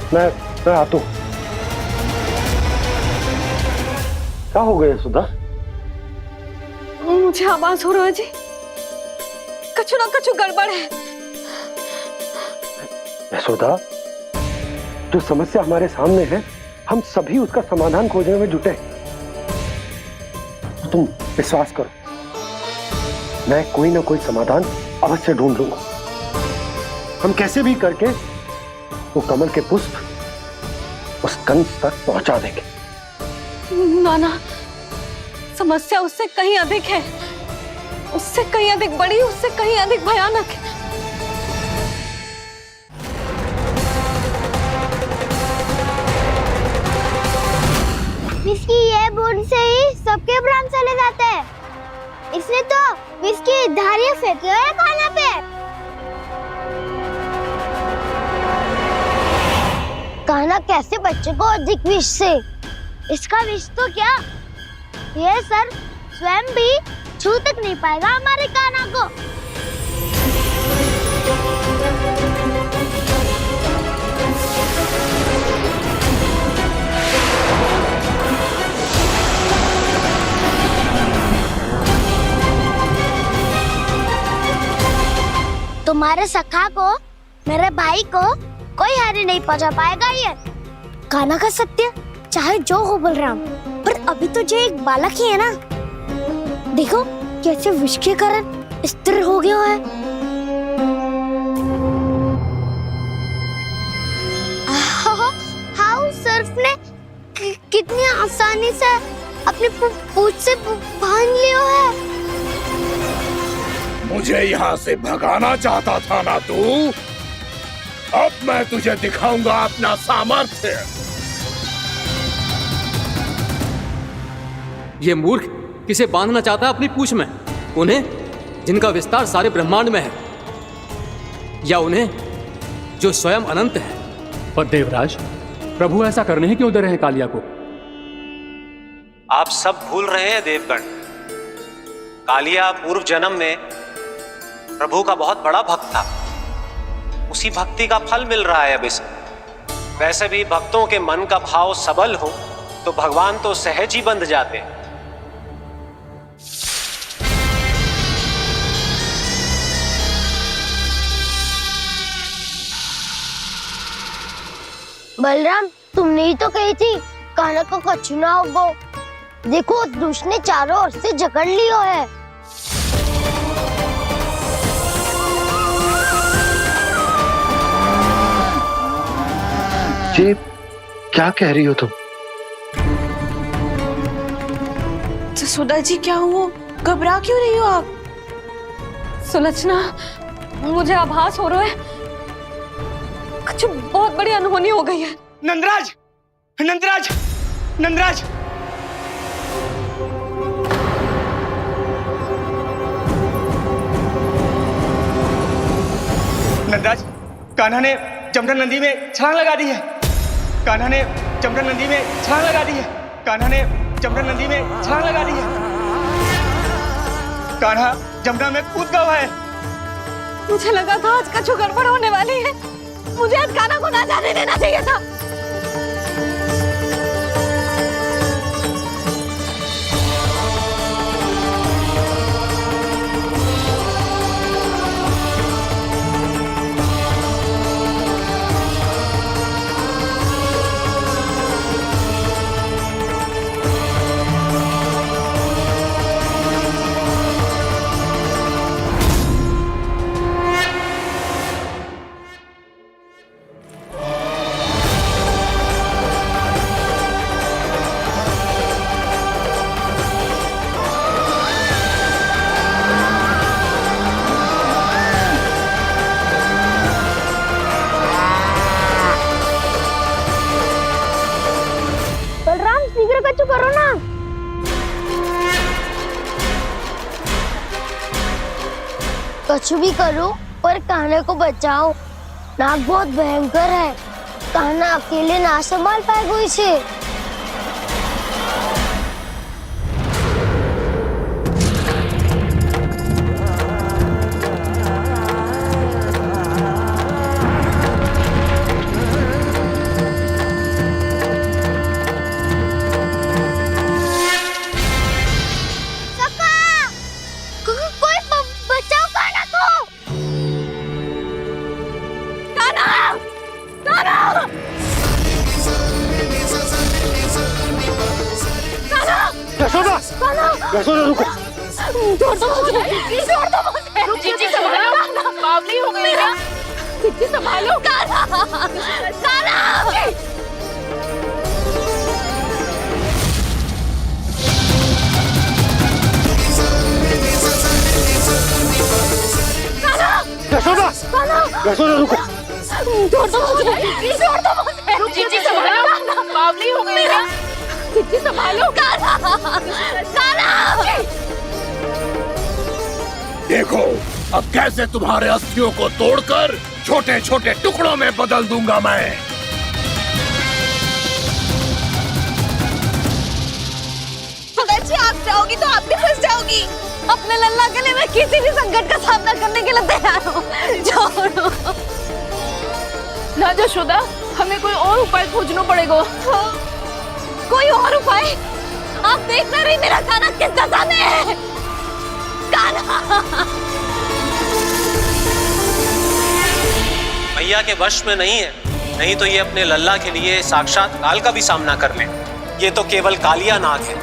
मैं आता हूँ। क्या हो गया सुधा? मुझे आवाज हो रहा है जी, कछु ना कछु गड़बड़ है। यशोदा, जो समस्या हमारे सामने है, हम सभी उसका समाधान खोजने में जुटे। तुम विश्वास करो, मैं कोई ना कोई समाधान अवश्य ढूंढ लूंगा। हम कैसे भी करके वो कमल के पुष्प उस कंस तक पहुंचा देंगे। नाना, समस्या उससे कहीं अधिक है, उससे कहीं अधिक बड़ी, उससे कहीं अधिक भयानक है। विस्की ये बूंद से ही सबके प्राण चले जाते हैं। इसने तो विस्की धारियां फेंकी है खाना पे। कान्हा कैसे बच्चे को अधिक विष से? इसका विष तो क्या, ये सर स्वयं भी छू तक नहीं पाएगा हमारे कान्हा को। तुम्हारे सखा को, मेरे भाई को कोई हानि नहीं पहुंचा पाएगा। ये कान्हा का सत्य चाहे जो हो बलराम, पर अभी तो जो एक बालक ही है ना। देखो कैसे विष के कारण स्थिर हो गया है। हाउ सर्फ ने कितनी आसानी से अपनी पूंछ से बांध लिया है। मुझे यहाँ से भगाना चाहता था ना तू? अब मैं तुझे दिखाऊंगा अपना सामर्थ्य। ये मूर्ख किसे बांधना चाहता है अपनी पूंछ में? उन्हें जिनका विस्तार सारे ब्रह्मांड में है, या उन्हें जो स्वयं अनंत है? पर देवराज, प्रभु ऐसा करने ही क्यों दे रहे हैं कालिया को? आप सब भूल रहे हैं देवगण, कालिया पूर्व जन्म में प्रभु का बहुत बड़ा भक्त था। उसी भक्ति का फल मिल रहा है अब इसे। वैसे भी भक्तों के मन का भाव सबल हो तो भगवान तो सहज ही बंध जाते हैं। बलराम, तुमने ही तो कही थी कान्हा को कछु ना होगो। देखो उस दुष्ट ने चारों ओर से जकड़ लियो है। ये क्या कह रही हो तुम? जसोदा जी, क्या हुआ? घबरा क्यों रही हो आप? सुलक्षणा, मुझे आभास हो रहा है कुछ बहुत बड़ी अनहोनी हो गई है। नंदराज, नंदराज, नंदराज! नंदराज, कान्हा ने जमुना नदी में छलांग लगा दी है। कान्हा ने जमुना नदी में छलांग लगा दी है। कान्हा ने जमुना नदी में छलांग लगा दी है। कान्हा जमुना में कूद गया है। मुझे लगा था आज कछु गड़बड़ होने वाली है। मुझे आज कान्हा को ना जाने देना चाहिए था। कछु करो ना। कछु भी करो पर कान्हा को बचाओ। नाग बहुत भयंकर है। कान्हा अकेले ना संभाल पाएगा इसे। यशोदा रुको। छोड़ दो मुझे, प्लीज छोड़ दो मुझे। जीजी संभालो, बावली हो गई है। जीजी संभालो। कान्हा, कान्हा। यशोदा, यशोदा रुको। छोड़ दो मुझे, प्लीज छोड़ दो मुझे। जीजी संभालो, बावली हो गई है। जीजी संभालो। कान्हा, कान्हा। देखो अब कैसे तुम्हारे अस्थियों को तोड़कर छोटे छोटे टुकड़ों में बदल दूंगा मैं। जी आप जाओगी तो आप भी फंस जाओगी। अपने लल्ला के लिए मैं किसी भी संकट का सामना करने के लिए तैयार हूँ। छोड़ो ना यशोदा, हमें कोई और उपाय खोजना पड़ेगा। कोई और उपाय? आप देख ना रही मेरा कान्हा किस दशा में है। कान्हा मैया के वश में नहीं है, नहीं तो ये अपने लल्ला के लिए साक्षात काल का भी सामना कर ले। ये तो केवल कालिया नाग है।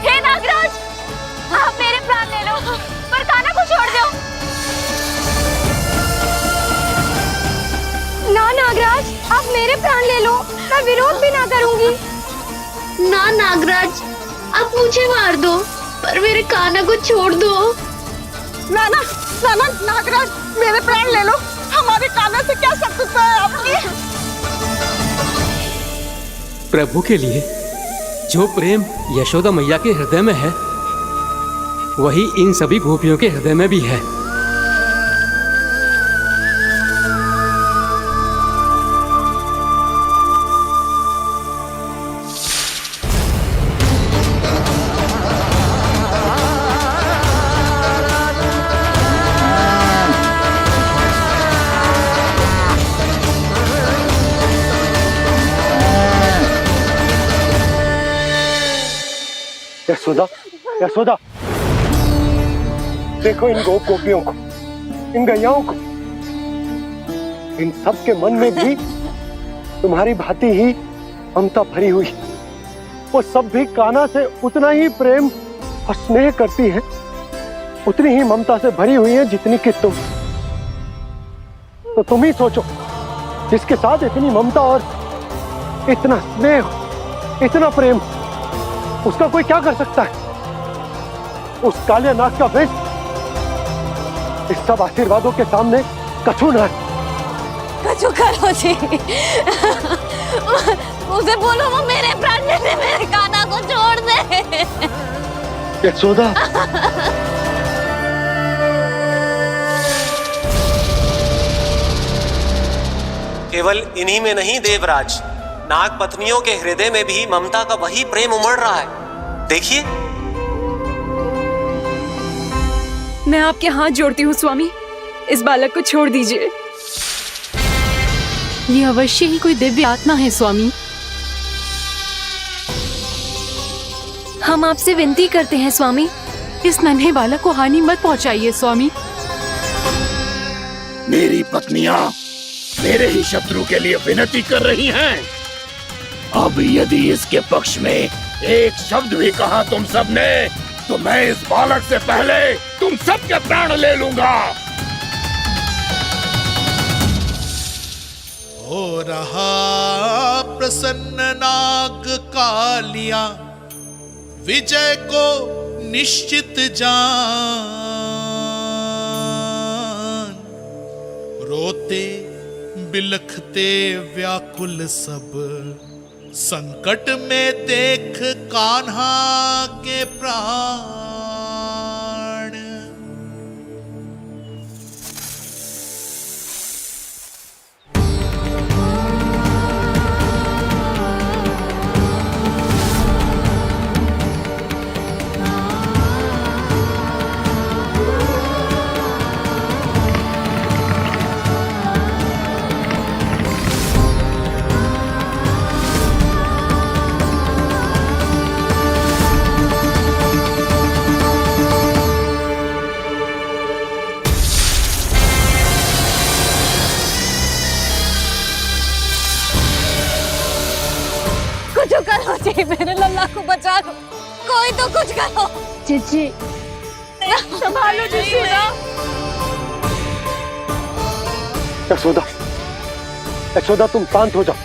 हे नागराज, आप मेरे प्राण ले लो पर कान्हा को छोड़ दो। ना नागराज, आप मेरे प्राण ले लो, मैं विरोध भी ना करूंगी। ना नागराज, आप मुझे मार दो पर मेरे कान्हा को छोड़ दो। ना ना ना ना नागराज, मेरे प्राण ले लो। हमारे कान्हा से क्या शत्रुता है आपकी? प्रभु के लिए जो प्रेम यशोदा मैया के हृदय में है वही इन सभी गोपियों के हृदय में भी है। यशोदा, यशोदा, देखो इन गोपियों को, इन गैयाओं को, इन सब के मन में भी तुम्हारी भांति ही ममता भरी हुई। वो सब भी कान्हा से उतना ही प्रेम और स्नेह करती हैं, उतनी ही ममता से भरी हुई है जितनी कि तुम। तो तुम ही सोचो, जिसके साथ इतनी ममता और इतना स्नेह, इतना प्रेम, उसका कोई क्या कर सकता है? उस काले नाग का विष इस सब आशीर्वादों के सामने कछु न है। कछु करो जी, उसे बोलो वो मेरे प्राण में से मेरे कान्हा को छोड़ दे। यशोदा, केवल इन्हीं में नहीं देवराज, नाग पत्नियों के हृदय में भी ममता का वही प्रेम उमड़ रहा है। देखिए। मैं आपके हाथ जोड़ती हूँ स्वामी, इस बालक को छोड़ दीजिए। ये अवश्य ही कोई दिव्य आत्मा है स्वामी। हम आपसे विनती करते हैं स्वामी, इस नन्हे बालक को हानि मत पहुंचाइए स्वामी। मेरी पत्नियां मेरे ही शत्रु के लिए विनती कर रही हैं। अब यदि इसके पक्ष में एक शब्द भी कहा तुम सबने, तो मैं इस बालक से पहले तुम सबके प्राण ले लूंगा। हो रहा प्रसन्न नाग कालिया, विजय को निश्चित जान। रोते बिलखते व्याकुल सब, संकट में देख कान्हा के प्राण। करो जी, मेरे लल्ला को बचा लो, कोई तो कुछ करो। जीजी, संभालो जीजी ना। यशोदा, यशोदा तुम शांत हो जाओ,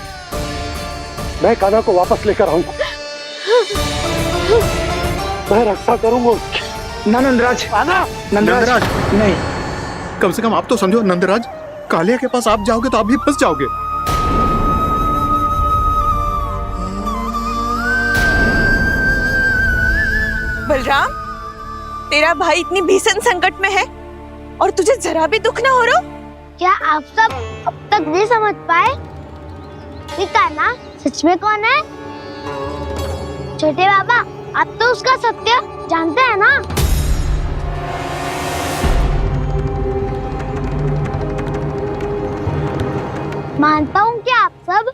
मैं कान्हा को वापस लेकर आऊंगा, मैं रक्षा करूंगा उसकी। ना नंदराज, नंदराज नहीं, कम से कम आप तो समझो नंदराज, कालिया के पास आप जाओगे तो आप भी फंस जाओगे। बलराम, तेरा भाई इतनी भीषण संकट में है और तुझे जरा भी दुख ना हो रहा? क्या आप सब अब तक नहीं समझ पाए कि कान्हा सच में कौन है? छोटे बाबा, आप तो उसका सत्य जानते हैं ना? मानता हूँ कि आप सब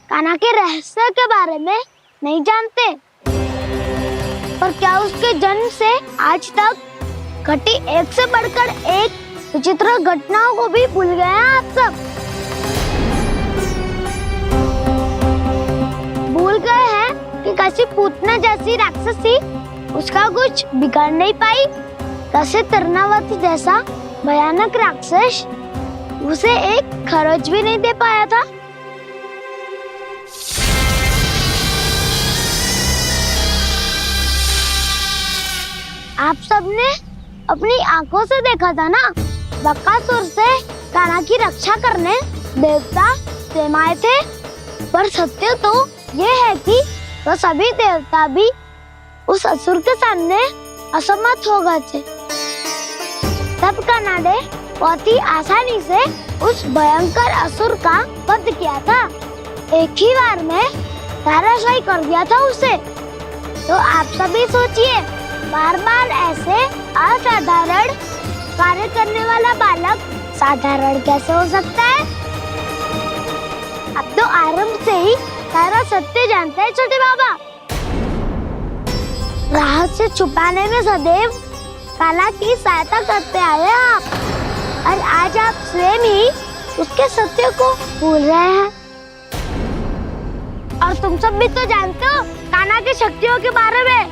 कान्हा के रहस्य के बारे में नहीं जानते, पर क्या उसके जन्म से आज तक घटी एक से बढ़कर एक विचित्र घटनाओं को भी भूल गए हैं आप सब? भूल गए हैं कि कैसी पूतना जैसी राक्षसी उसका कुछ बिगाड़ नहीं पाई, कैसे तरनावती जैसा भयानक राक्षस उसे एक खरोच भी नहीं दे पाया था। आप सबने अपनी आंखों से देखा था ना, बकासुर से कान्हा की रक्षा करने देवता स्वयं आए थे, पर सत्य तो ये है कि वो सभी देवता भी उस असुर के सामने असमर्थ हो गए थे। तब कान्हा ने बहुत ही आसानी से उस भयंकर असुर का वध किया था। एक ही बार में धराशायी कर दिया था उसे। तो आप सभी सोचिए, बार बार ऐसे असाधारण कार्य करने वाला बालक साधारण कैसे हो सकता है? अब तो आरंभ से ही सारा सत्य जानते हैं छोटे बाबा। रहस्य छुपाने में सदैव काला की सहायता करते आए आप, और आज आप स्वयं ही उसके सत्य को भूल रहे हैं। और तुम सब भी तो जानते हो कान्हा की शक्तियों के बारे में।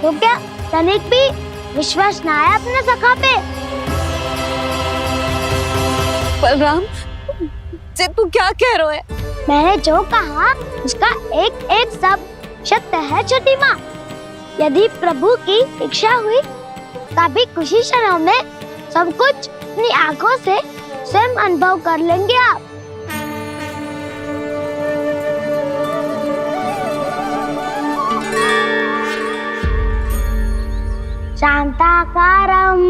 तो क्या तनिक भी विश्वास ना है अपने सखा पे? बलराम, जे तू क्या कह रहे है? मैंने जो कहा उसका एक एक शब्द सत्य है छोटी माँ। यदि प्रभु की इच्छा हुई तभी कुछ ही क्षणों में सब कुछ अपनी आंखों से स्वयं अनुभव कर लेंगे आप। शांताकारं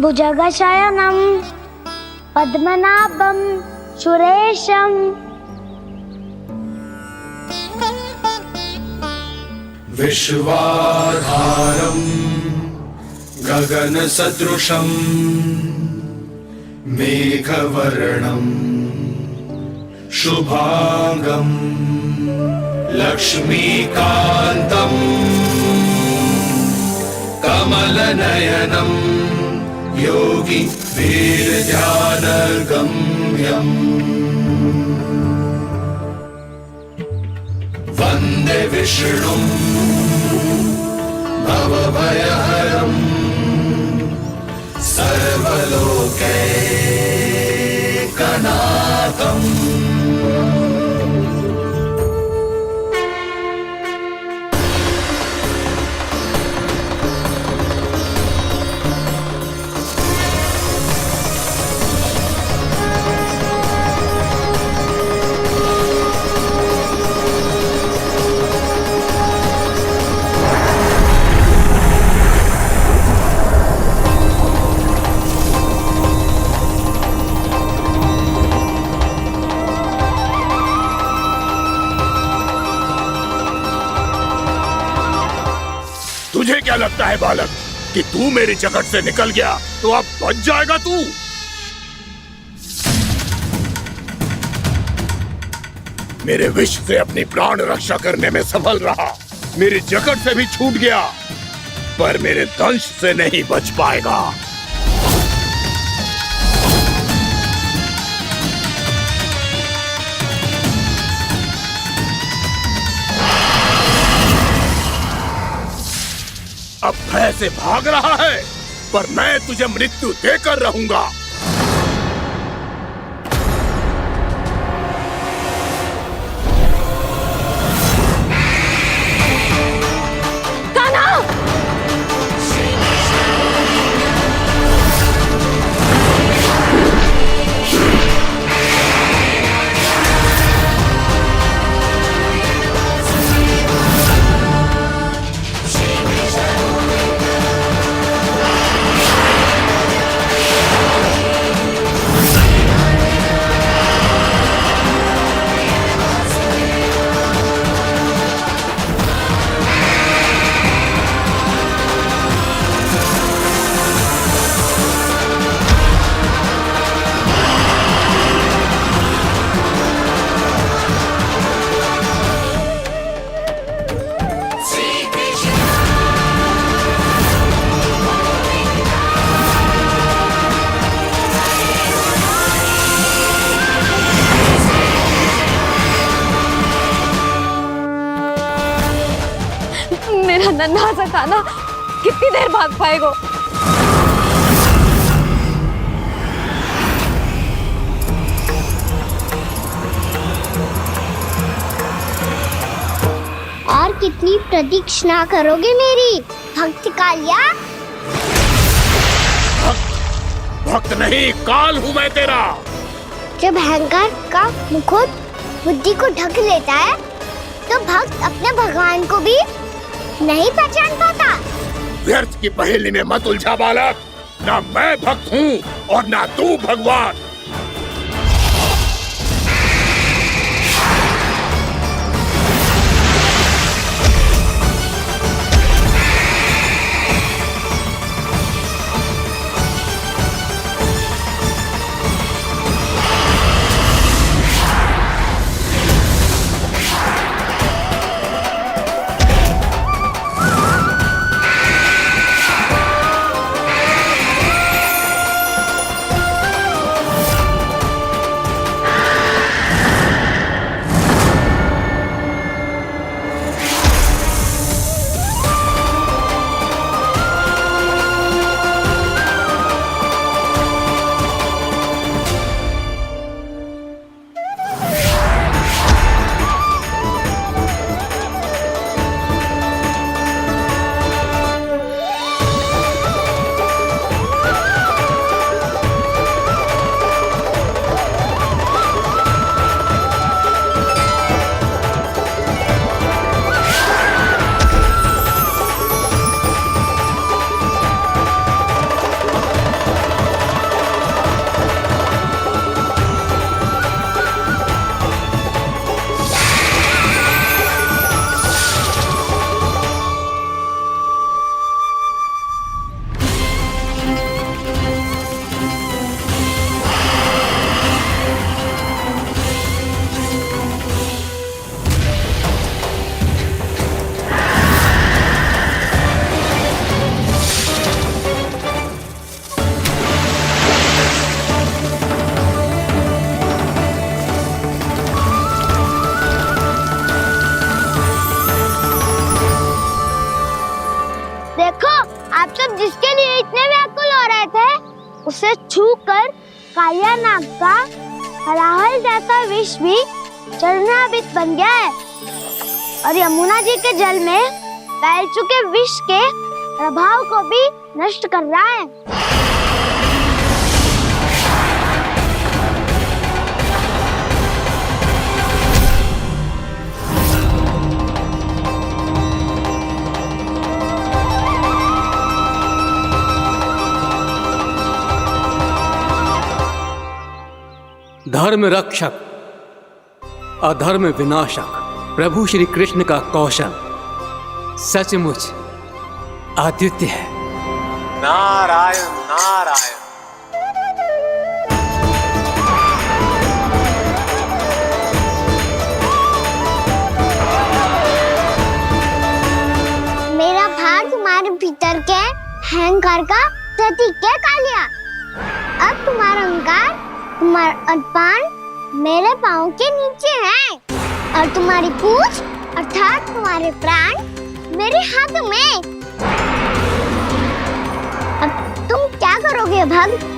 भुजगशयनं पद्मनाभं सुरेशं विश्वाधारं गगनसदृशं मेघवर्णं शुभांगं लक्ष्मीकान्तं कमलनयनं योगी वीरध्यानगम्यम् वन्दे विष्णुं भवभयहरं सर्वलोकैकनाथम्। तुझे क्या लगता है बालक कि तू मेरी जगत से निकल गया तो अब बच जाएगा तू? मेरे विष से अपनी प्राण रक्षा करने में सफल रहा, मेरी जगत से भी छूट गया, पर मेरे दंश से नहीं बच पाएगा। अब भय से भाग रहा है, पर मैं तुझे मृत्यु देकर रहूंगा। मेरा नन्हा सा कान्हा कितनी देर भाग पाएगा? और कितनी प्रतीक्षा करोगे मेरी भक्त कालिया? भक्त नहीं, काल हूं मैं तेरा। जब अहंकार का मुकुट बुद्धि को ढक लेता है तो भक्त अपने भगवान को भी नहीं पहचान पाता। व्यर्थ की पहेली में मत उलझा बालक। ना मैं भक्त हूँ और ना तू भगवान। उसे छूकर कालिया नाग का हलाहल जैसा विष भी चरणामृत बन गया है और यमुना जी के जल में फैल चुके विष के प्रभाव को भी नष्ट कर रहा है। धर्म रक्षक अधर्म विनाशक प्रभु श्री कृष्ण का कौशल सचमुच अद्वितीय है। नारायण नारायण। मेरा भाग तुम्हारे भीतर के अहंकार का प्रतीक है कालिया। अब तुम्हारा अहंकार, तुम्हारा अनपान मेरे पाँव के नीचे है और तुम्हारी पूंछ अर्थात तुम्हारे प्राण मेरे हाथ में। अब तुम क्या करोगे भक्त?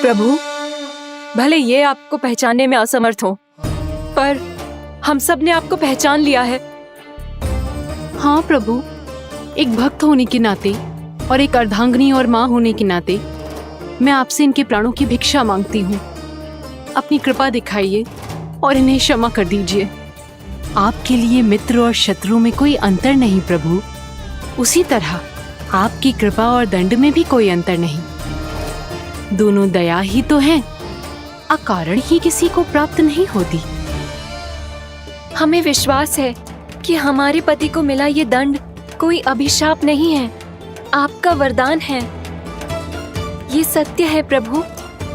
प्रभु, भले ये आपको पहचानने में असमर्थ हो, पर हम सब ने आपको पहचान लिया है। हाँ प्रभु, एक भक्त होने के नाते और एक अर्धांगिनी और माँ होने के नाते मैं आपसे इनके प्राणों की भिक्षा मांगती हूँ। अपनी कृपा दिखाइए और इन्हें क्षमा कर दीजिए। आपके लिए मित्र और शत्रु में कोई अंतर नहीं प्रभु। उसी तरह आपकी कृपा और दंड में भी कोई अंतर नहीं। दोनों दया ही तो हैं, अकारण ही किसी को प्राप्त नहीं होती। हमें विश्वास है कि हमारे पति को मिला ये दंड कोई अभिशाप नहीं है, आपका वरदान है। ये सत्य है प्रभु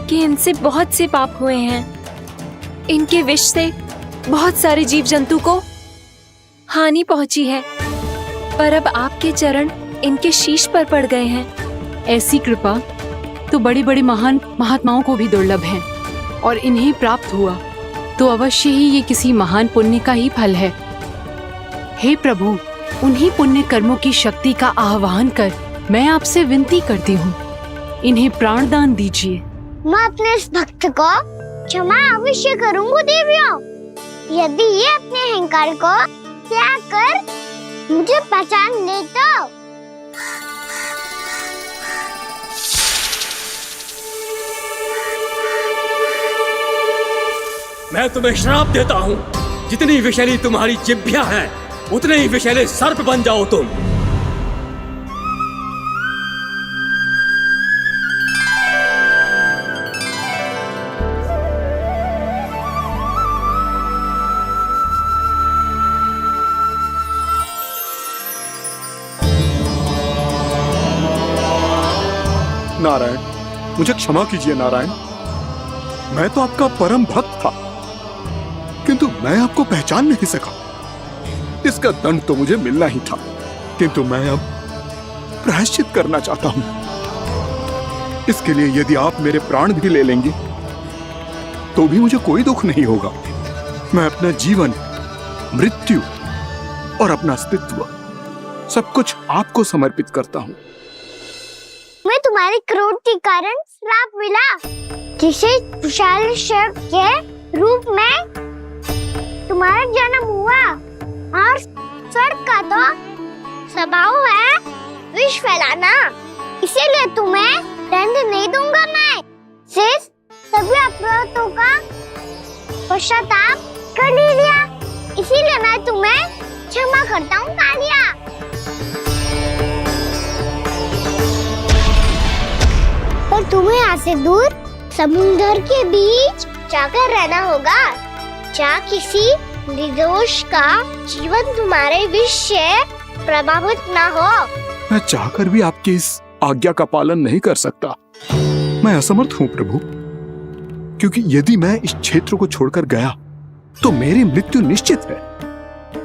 कि इनसे बहुत से पाप हुए हैं। इनके विष से बहुत सारे जीव जंतु को हानि पहुंची है, पर अब आपके चरण इनके शीश पर पड़ गए हैं। ऐसी कृपा तो तो बड़ी बड़ी महान महात्माओं को भी दुर्लभ है, और इन्हें प्राप्त हुआ तो अवश्य ही ये किसी महान पुण्य का ही फल है। हे प्रभु, उन्हीं पुण्य कर्मों की शक्ति का आह्वान कर मैं आपसे विनती करती हूँ, इन्हें प्राण दान दीजिए। मैं अपने इस भक्त को क्षमा अवश्य करूंगी देवियों, यदि ये अपने अहंकार को त्याग कर मुझे पहचान ले तो। मैं तुम्हें श्राप देता हूँ, जितनी विषैली तुम्हारी जिह्वा है उतने ही विषैले सर्प बन जाओ तुम। नारायण, मुझे क्षमा कीजिए नारायण। मैं तो आपका परम भक्त था, किंतु मैं आपको पहचान नहीं सका। इसका दंड तो मुझे मिलना ही था, किंतु मैं अब प्रायश्चित करना चाहता हूं। इसके लिए यदि आप मेरे प्राण भी ले लेंगे तो भी मुझे कोई दुख नहीं होगा। मैं अपना जीवन, मृत्यु और अपना अस्तित्व सब कुछ आपको समर्पित करता हूं। मैं तुम्हारे क्रोध के कारण श्राप मिला, जिसे विशाल सर्प के रूप में तुम्हारा जन्म हुआ, और सर्प का तो स्वभाव है विष फैलाना, इसीलिए तुम्हें दंड नहीं दूंगा। मैं सिर्फ सभी अपराधों का पश्चाताप कर लिया, इसीलिए मैं तुम्हें क्षमा करता हूँ कालिया। पर तुम्हें यहाँ से दूर समुद्र के बीच जाकर रहना होगा, जहाँ किसी निर्दोष का जीवन तुम्हारे विष से प्रभावित ना हो। मैं चाहकर भी आपकी इस आज्ञा का पालन नहीं कर सकता। मैं असमर्थ हूँ प्रभु, क्योंकि यदि मैं इस क्षेत्र को छोड़कर गया तो मेरी मृत्यु निश्चित है।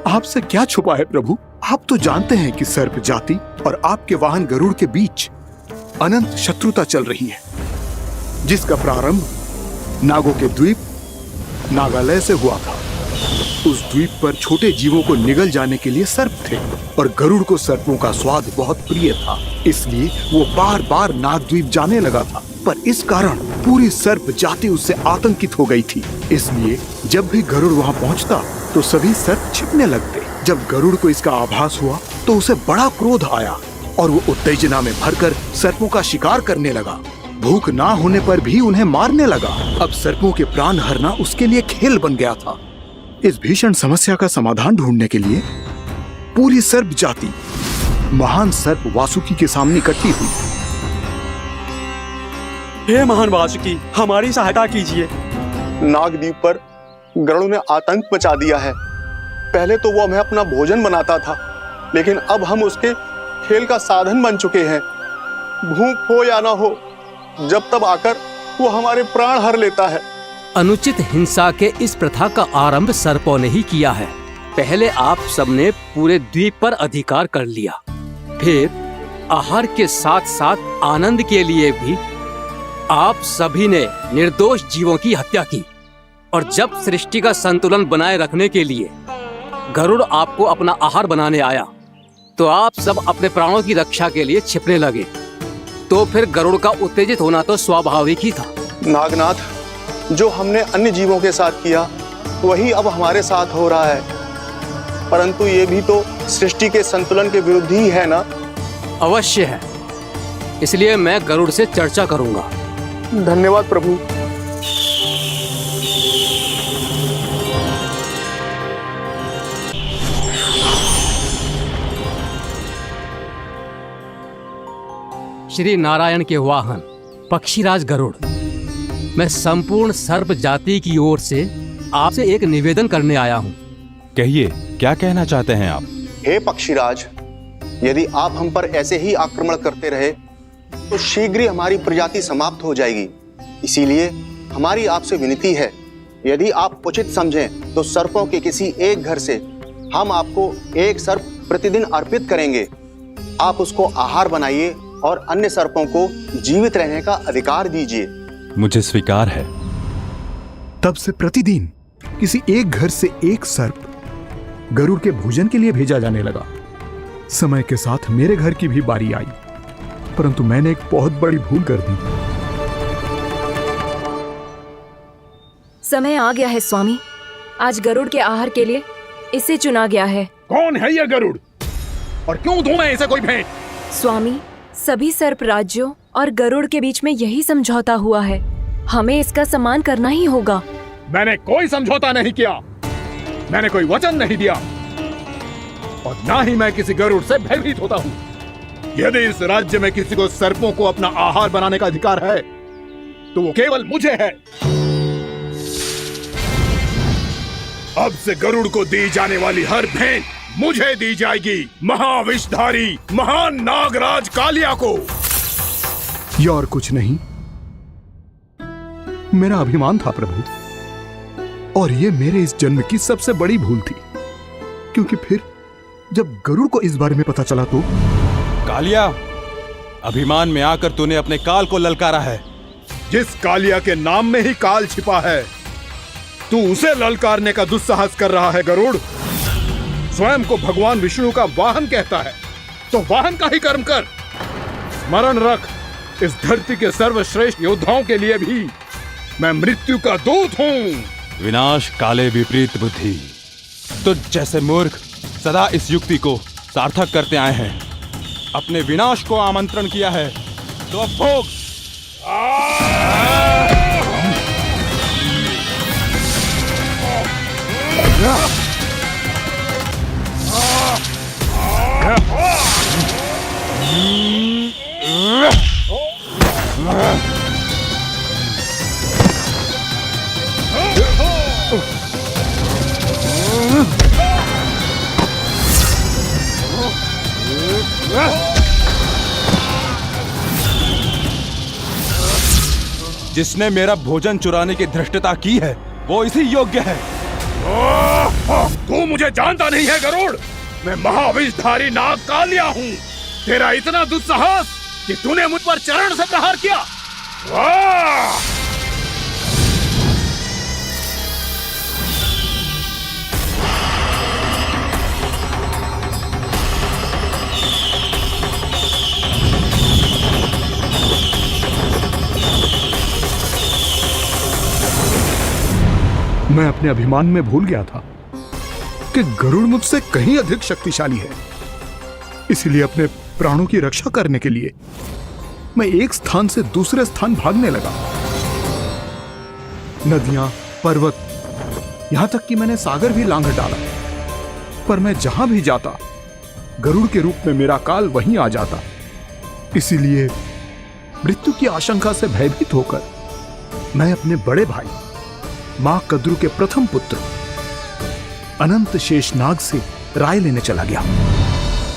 आपसे क्या छुपा है प्रभु? आप तो जानते हैं कि सर्प जाति और आपके वाहन गरुड़ के बीच अनंत शत्रुता चल रही है, जिसका प्रारंभ नागों के द्वीप नागालय से हुआ था। उस द्वीप पर छोटे जीवों को निगल जाने के लिए सर्प थे, और गरुड़ को सर्पों का स्वाद बहुत प्रिय था, इसलिए वो बार बार नागद्वीप जाने लगा था। पर इस कारण पूरी सर्प जाति उससे आतंकित हो गई थी, इसलिए जब भी गरुड़ वहाँ पहुँचता तो सभी सर्प छिपने लगते। जब गरुड़ को इसका आभास हुआ तो उसे बड़ा क्रोध आया और वो उत्तेजना में भरकर सर्पों का शिकार करने लगा। भूख ना होने पर भी उन्हें मारने लगा। अब सर्पों के प्राण हरना उसके लिए खेल बन गया था। इस भीषण समस्या का समाधान ढूंढने के लिए पूरी सर्प जाति महान सर्प वासुकी के सामने इकट्ठी हुई। हे महान वासुकी, हमारी सहायता कीजिए। नागद्वीप पर गरुड़ ने आतंक मचा दिया है। पहले तो वो हमें अपना भोजन बनाता था, लेकिन अब हम उसके खेल का साधन बन चुके हैं। भूख हो या ना हो, जब तब आकर वो हमारे प्राण हर लेता है। अनुचित हिंसा के इस प्रथा का आरंभ सर्पों ने ही किया है। पहले आप सबने पूरे द्वीप पर अधिकार कर लिया, फिर आहार के साथ साथ आनंद के लिए भी आप सभी ने निर्दोष जीवों की हत्या की। और जब सृष्टि का संतुलन बनाए रखने के लिए गरुड़ आपको अपना आहार बनाने आया, तो आप सब अपने प्राणों की रक्षा के लिए छिपने लगे। तो फिर गरुड़ का उत्तेजित होना तो स्वाभाविक ही था। नागनाथ, जो हमने अन्य जीवों के साथ किया वही अब हमारे साथ हो रहा है, परंतु ये भी तो सृष्टि के संतुलन के विरुद्ध ही है ना? अवश्य है, इसलिए मैं गरुड़ से चर्चा करूंगा। धन्यवाद प्रभु। श्री नारायण के वाहन पक्षीराज गरुड़, मैं संपूर्ण सर्प जाति की ओर से आपसे एक निवेदन करने आया हूँ। कहिए, क्या कहना चाहते हैं आप? हे पक्षीराज, यदि आप हम पर ऐसे ही आक्रमण करते रहे तो शीघ्र ही हमारी प्रजाति समाप्त हो जाएगी। इसीलिए हमारी आपसे विनती है, यदि आप उचित समझें तो सर्पों के किसी एक घर से हम आपको एक सर्प प्रतिदिन अर्पित करेंगे। आप उसको आहार बनाइए और अन्य सर्पों को जीवित रहने का अधिकार दीजिए। मुझे स्वीकार है। तब से प्रतिदिन किसी एक घर से एक सर्प गरुड़ के भोजन के लिए भेजा जाने लगा। समय के साथ मेरे घर की भी बारी आई, परंतु मैंने एक बहुत बड़ी भूल कर दी। समय आ गया है स्वामी, आज गरुड़ के आहार के लिए इसे चुना गया है। कौन है यह गरुड़ और क्यों दूं मैं इसे कोई भेंट? स्वामी, सभी सर्प राज्यों और गरुड़ के बीच में यही समझौता हुआ है, हमें इसका सम्मान करना ही होगा। मैंने कोई समझौता नहीं किया, मैंने कोई वचन नहीं दिया और ना ही मैं किसी गरुड़ से भयभीत होता हूँ। यदि इस राज्य में किसी को सर्पों को अपना आहार बनाने का अधिकार है तो वो केवल मुझे है। अब से गरुड़ को दी जाने वाली हर भेंट मुझे दी जाएगी, महाविषधारी महान नागराज कालिया को। यह और कुछ नहीं, मेरा अभिमान था प्रभु, और यह मेरे इस जन्म की सबसे बड़ी भूल थी, क्योंकि फिर जब गरुड़ को इस बारे में पता चला तो। कालिया, अभिमान में आकर तूने अपने काल को ललकारा है। जिस कालिया के नाम में ही काल छिपा है, तू उसे ललकारने का दुस्साहस कर रहा है गरुड़। स्वयं को भगवान विष्णु का वाहन कहता है तो वाहन का ही कर्म कर। स्मरण रख, इस धरती के सर्वश्रेष्ठ योद्धाओं के लिए भी मैं मृत्यु का दूत हूँ। विनाश काले विपरीत बुद्धि। तो जैसे मूर्ख सदा इस युक्ति को सार्थक करते आए हैं, अपने विनाश को आमंत्रण किया है तो अब भोग। जिसने मेरा भोजन चुराने की धृष्टता की है वो इसी योग्य है। तू मुझे जानता नहीं है गरुड़, मैं महाविषधारी नाग कालिया हूँ। तेरा इतना दुस्साहस कि तूने मुझ पर चरण से प्रहार किया। वाह! मैं अपने अभिमान में भूल गया था कि गरुड़ मुझसे कहीं अधिक शक्तिशाली है। इसलिए अपने प्राणों की रक्षा करने के लिए मैं एक स्थान से दूसरे स्थान भागने लगा। नदियां, पर्वत, यहां तक कि मैंने सागर भी लांघ डाला, पर मैं जहां भी जाता गरुड़ के रूप में मेरा काल वहीं आ जाता। इसीलिए मृत्यु की आशंका से भयभीत होकर मैं अपने बड़े भाई मां कद्रू के प्रथम पुत्र अनंत शेषनाग से राय लेने चला गया।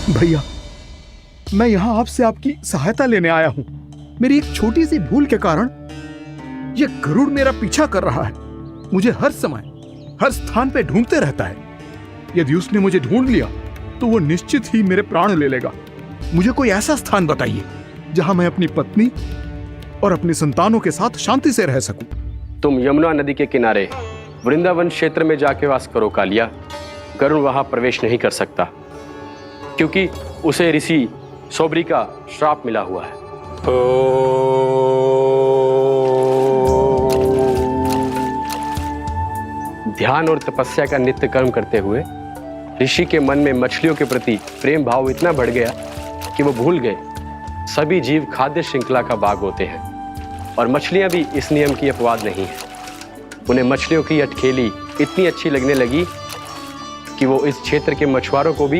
भैया, मैं यहां आपसे आपकी सहायता लेने आया हूं। मेरी एक छोटी सी भूल के कारण यह गरुड़ मेरा पीछा कर रहा है, मुझे हर समय हर स्थान पे ढूंढते रहता है। यदि उसने मुझे ढूंढ लिया तो वो निश्चित ही मेरे प्राण ले लेगा। मुझे कोई ऐसा स्थान बताइए जहां मैं अपनी पत्नी और अपने संतानों के साथ शांति से रह सकूं। तुम यमुना नदी के किनारे वृंदावन क्षेत्र में जाके वास करो कालिया। गरुड़ वहां प्रवेश नहीं कर सकता क्योंकि उसे ऋषि सोबरी का श्राप मिला हुआ है। ध्यान और तपस्या का नित्य कर्म करते हुए ऋषि के मन में मछलियों के प्रति प्रेम भाव इतना बढ़ गया कि वो भूल गए सभी जीव खाद्य श्रृंखला का भाग होते हैं और मछलियां भी इस नियम की अपवाद नहीं है। उन्हें मछलियों की अटखेली इतनी अच्छी लगने लगी कि वो इस क्षेत्र के मछुआरों को भी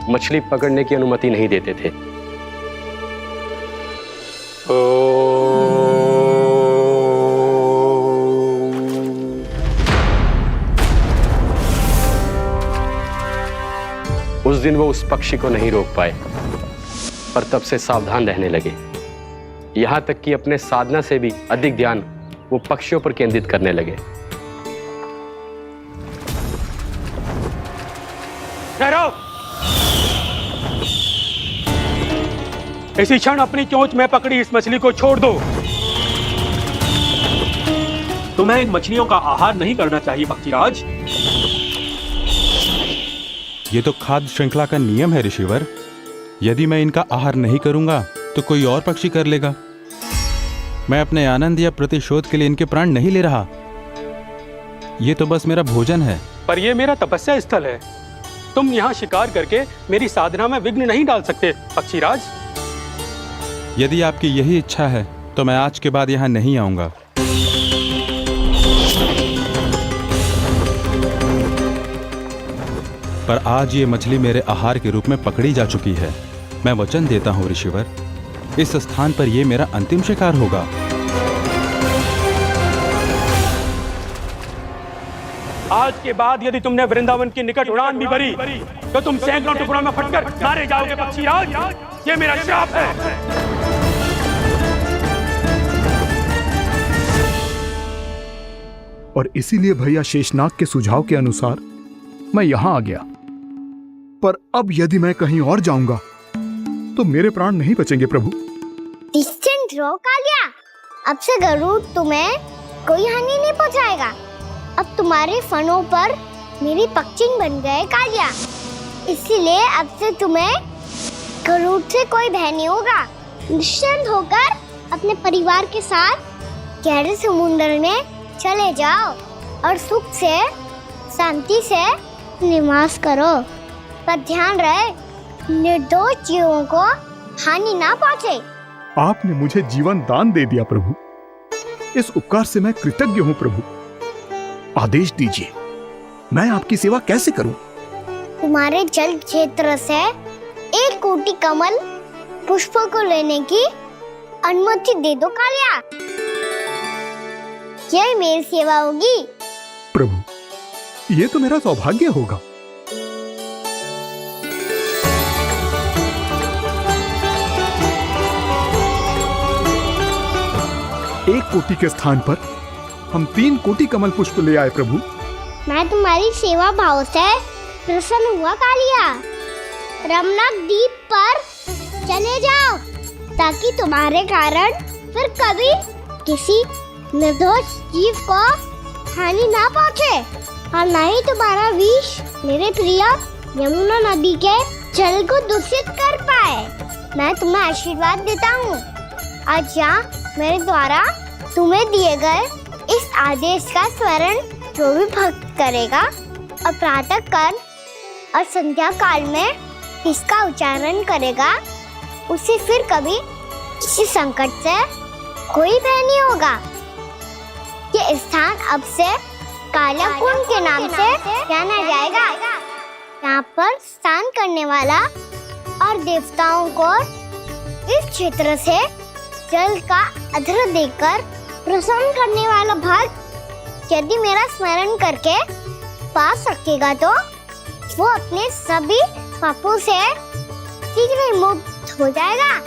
मछली पकड़ने की अनुमति नहीं देते थे। उस दिन वो उस पक्षी को नहीं रोक पाए, पर तब से सावधान रहने लगे। यहां तक कि अपने साधना से भी अधिक ध्यान वो पक्षियों पर केंद्रित करने लगे। ठहरो। इसी क्षण अपनी चोंच में पकड़ी इस मछली को छोड़ दो। तुम्हें इन मछलियों का आहार नहीं करना चाहिए पक्षीराज। ये तो खाद्य श्रृंखला का नियम है ऋषिवर। यदि मैं इनका आहार नहीं करूंगा तो कोई और पक्षी कर लेगा। मैं अपने आनंद या प्रतिशोध के लिए इनके प्राण नहीं ले रहा। ये तो बस मेरा भोजन है। पर यह मेरा तपस्या स्थल है। तुम यहाँ शिकार करके मेरी साधना में विघ्न नहीं डाल सकते पक्षीराज। यदि आपकी यही इच्छा है तो मैं आज के बाद यहाँ नहीं आऊंगा। पर आज ये मछली मेरे आहार के रूप में पकड़ी जा चुकी है। मैं वचन देता हूँ ऋषिवर, इस स्थान पर ये मेरा अंतिम शिकार होगा। आज के बाद यदि तुमने वृंदावन की निकट उड़ान भी भरी तो तुम सैकड़ों टुकड़ों में फटकर मारे जाओगे पक्षीराज। ये मेरा श्राप है। और इसीलिए भैया शेषनाग के सुझाव के अनुसार मैं यहां आ गया। पर अब यदि मैं कहीं और जाऊंगा तो मेरे प्राण नहीं बचेंगे प्रभु। डिस्टेंट रहो कालिया। अब से गरुड़ तुम्हें कोई हानि नहीं पहुंचाएगा। अब तुम्हारे फनों पर मेरी पक्षिंग बन गए कालिया। इसीलिए अब से तुम्हें गरुड़ से कोई भय नहीं होगा। निश्चिंत होकर अपने परिवार के साथ गहरे समुद्र में चले जाओ और सुख से शांति से निवास करो। पर ध्यान रहे निर्दोष जीवों को हानि ना पहुंचे। आपने मुझे जीवन दान दे दिया प्रभु। इस उपकार से मैं कृतज्ञ हूँ प्रभु। आदेश दीजिए, मैं आपकी सेवा कैसे करूं? तुम्हारे जल क्षेत्र से 1 कोटि कमल पुष्पों को लेने की अनुमति दे दो कालिया। यह मेरी सेवा होगी। प्रभु, ये तो मेरा सौभाग्य होगा। 1 कोटि के स्थान पर हम 3 कोटि कमल पुष्प ले आए प्रभु। मैं तुम्हारी सेवा भाव से प्रसन्न हुआ कालिया। रमनाक द्वीप पर चले जाओ ताकि तुम्हारे कारण फिर कभी किसी निर्दोष जीव को हानि ना पहुंचे और न ही तुम्हारा विष मेरे प्रिय यमुना नदी के जल को दूषित कर पाए। मैं तुम्हें आशीर्वाद देता हूँ। आज यहाँ मेरे द्वारा तुम्हें दिए गए इस आदेश का स्मरण जो भी भक्त करेगा और प्रातः काल और संध्या काल में इसका उच्चारण करेगा, उसे फिर कभी किसी संकट से कोई भय नहीं होगा। ये स्थान अब से काला कुंड के नाम से जाना जाएगा। यहाँ पर स्नान करने वाला और देवताओं को इस क्षेत्र से जल का अर्घ्य देकर प्रसन्न करने वाला भक्त यदि मेरा स्मरण करके पा सकेगा तो वो अपने सभी पापों से शीघ्र ही मुक्त हो जाएगा।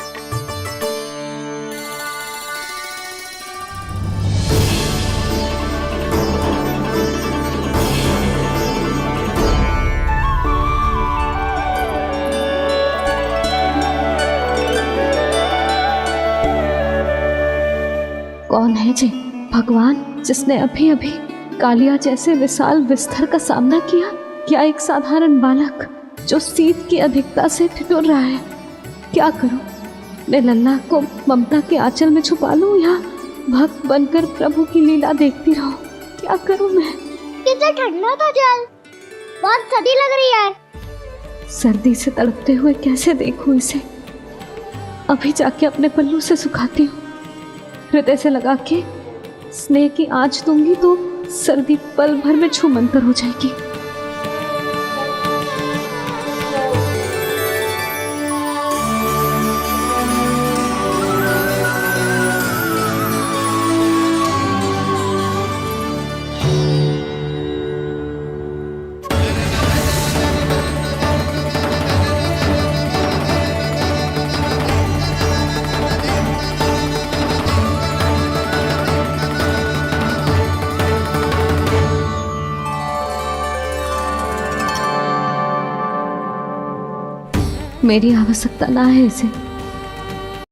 कौन है जी भगवान जिसने अभी अभी कालिया जैसे विशाल विस्तर का सामना किया? क्या एक साधारण बालक जो शीत की अधिकता से ठिठुर रहा है? क्या करूं? मैं लल्ला को ममता के आंचल में छुपा लूं या भक्त बनकर प्रभु की लीला देखती रहूं? क्या करूं मैं? कितना ठंडा था जल, बहुत सर्दी लग रही है। सर्दी से तड़पते हुए कैसे देखूं इसे? अभी जाके अपने पल्लू से सुखाती हूँ। हृदय से लगा के स्नेह की आंच दूंगी तो सर्दी पल भर में छूमंतर हो जाएगी। मेरी आवश्यकता ना है इसे।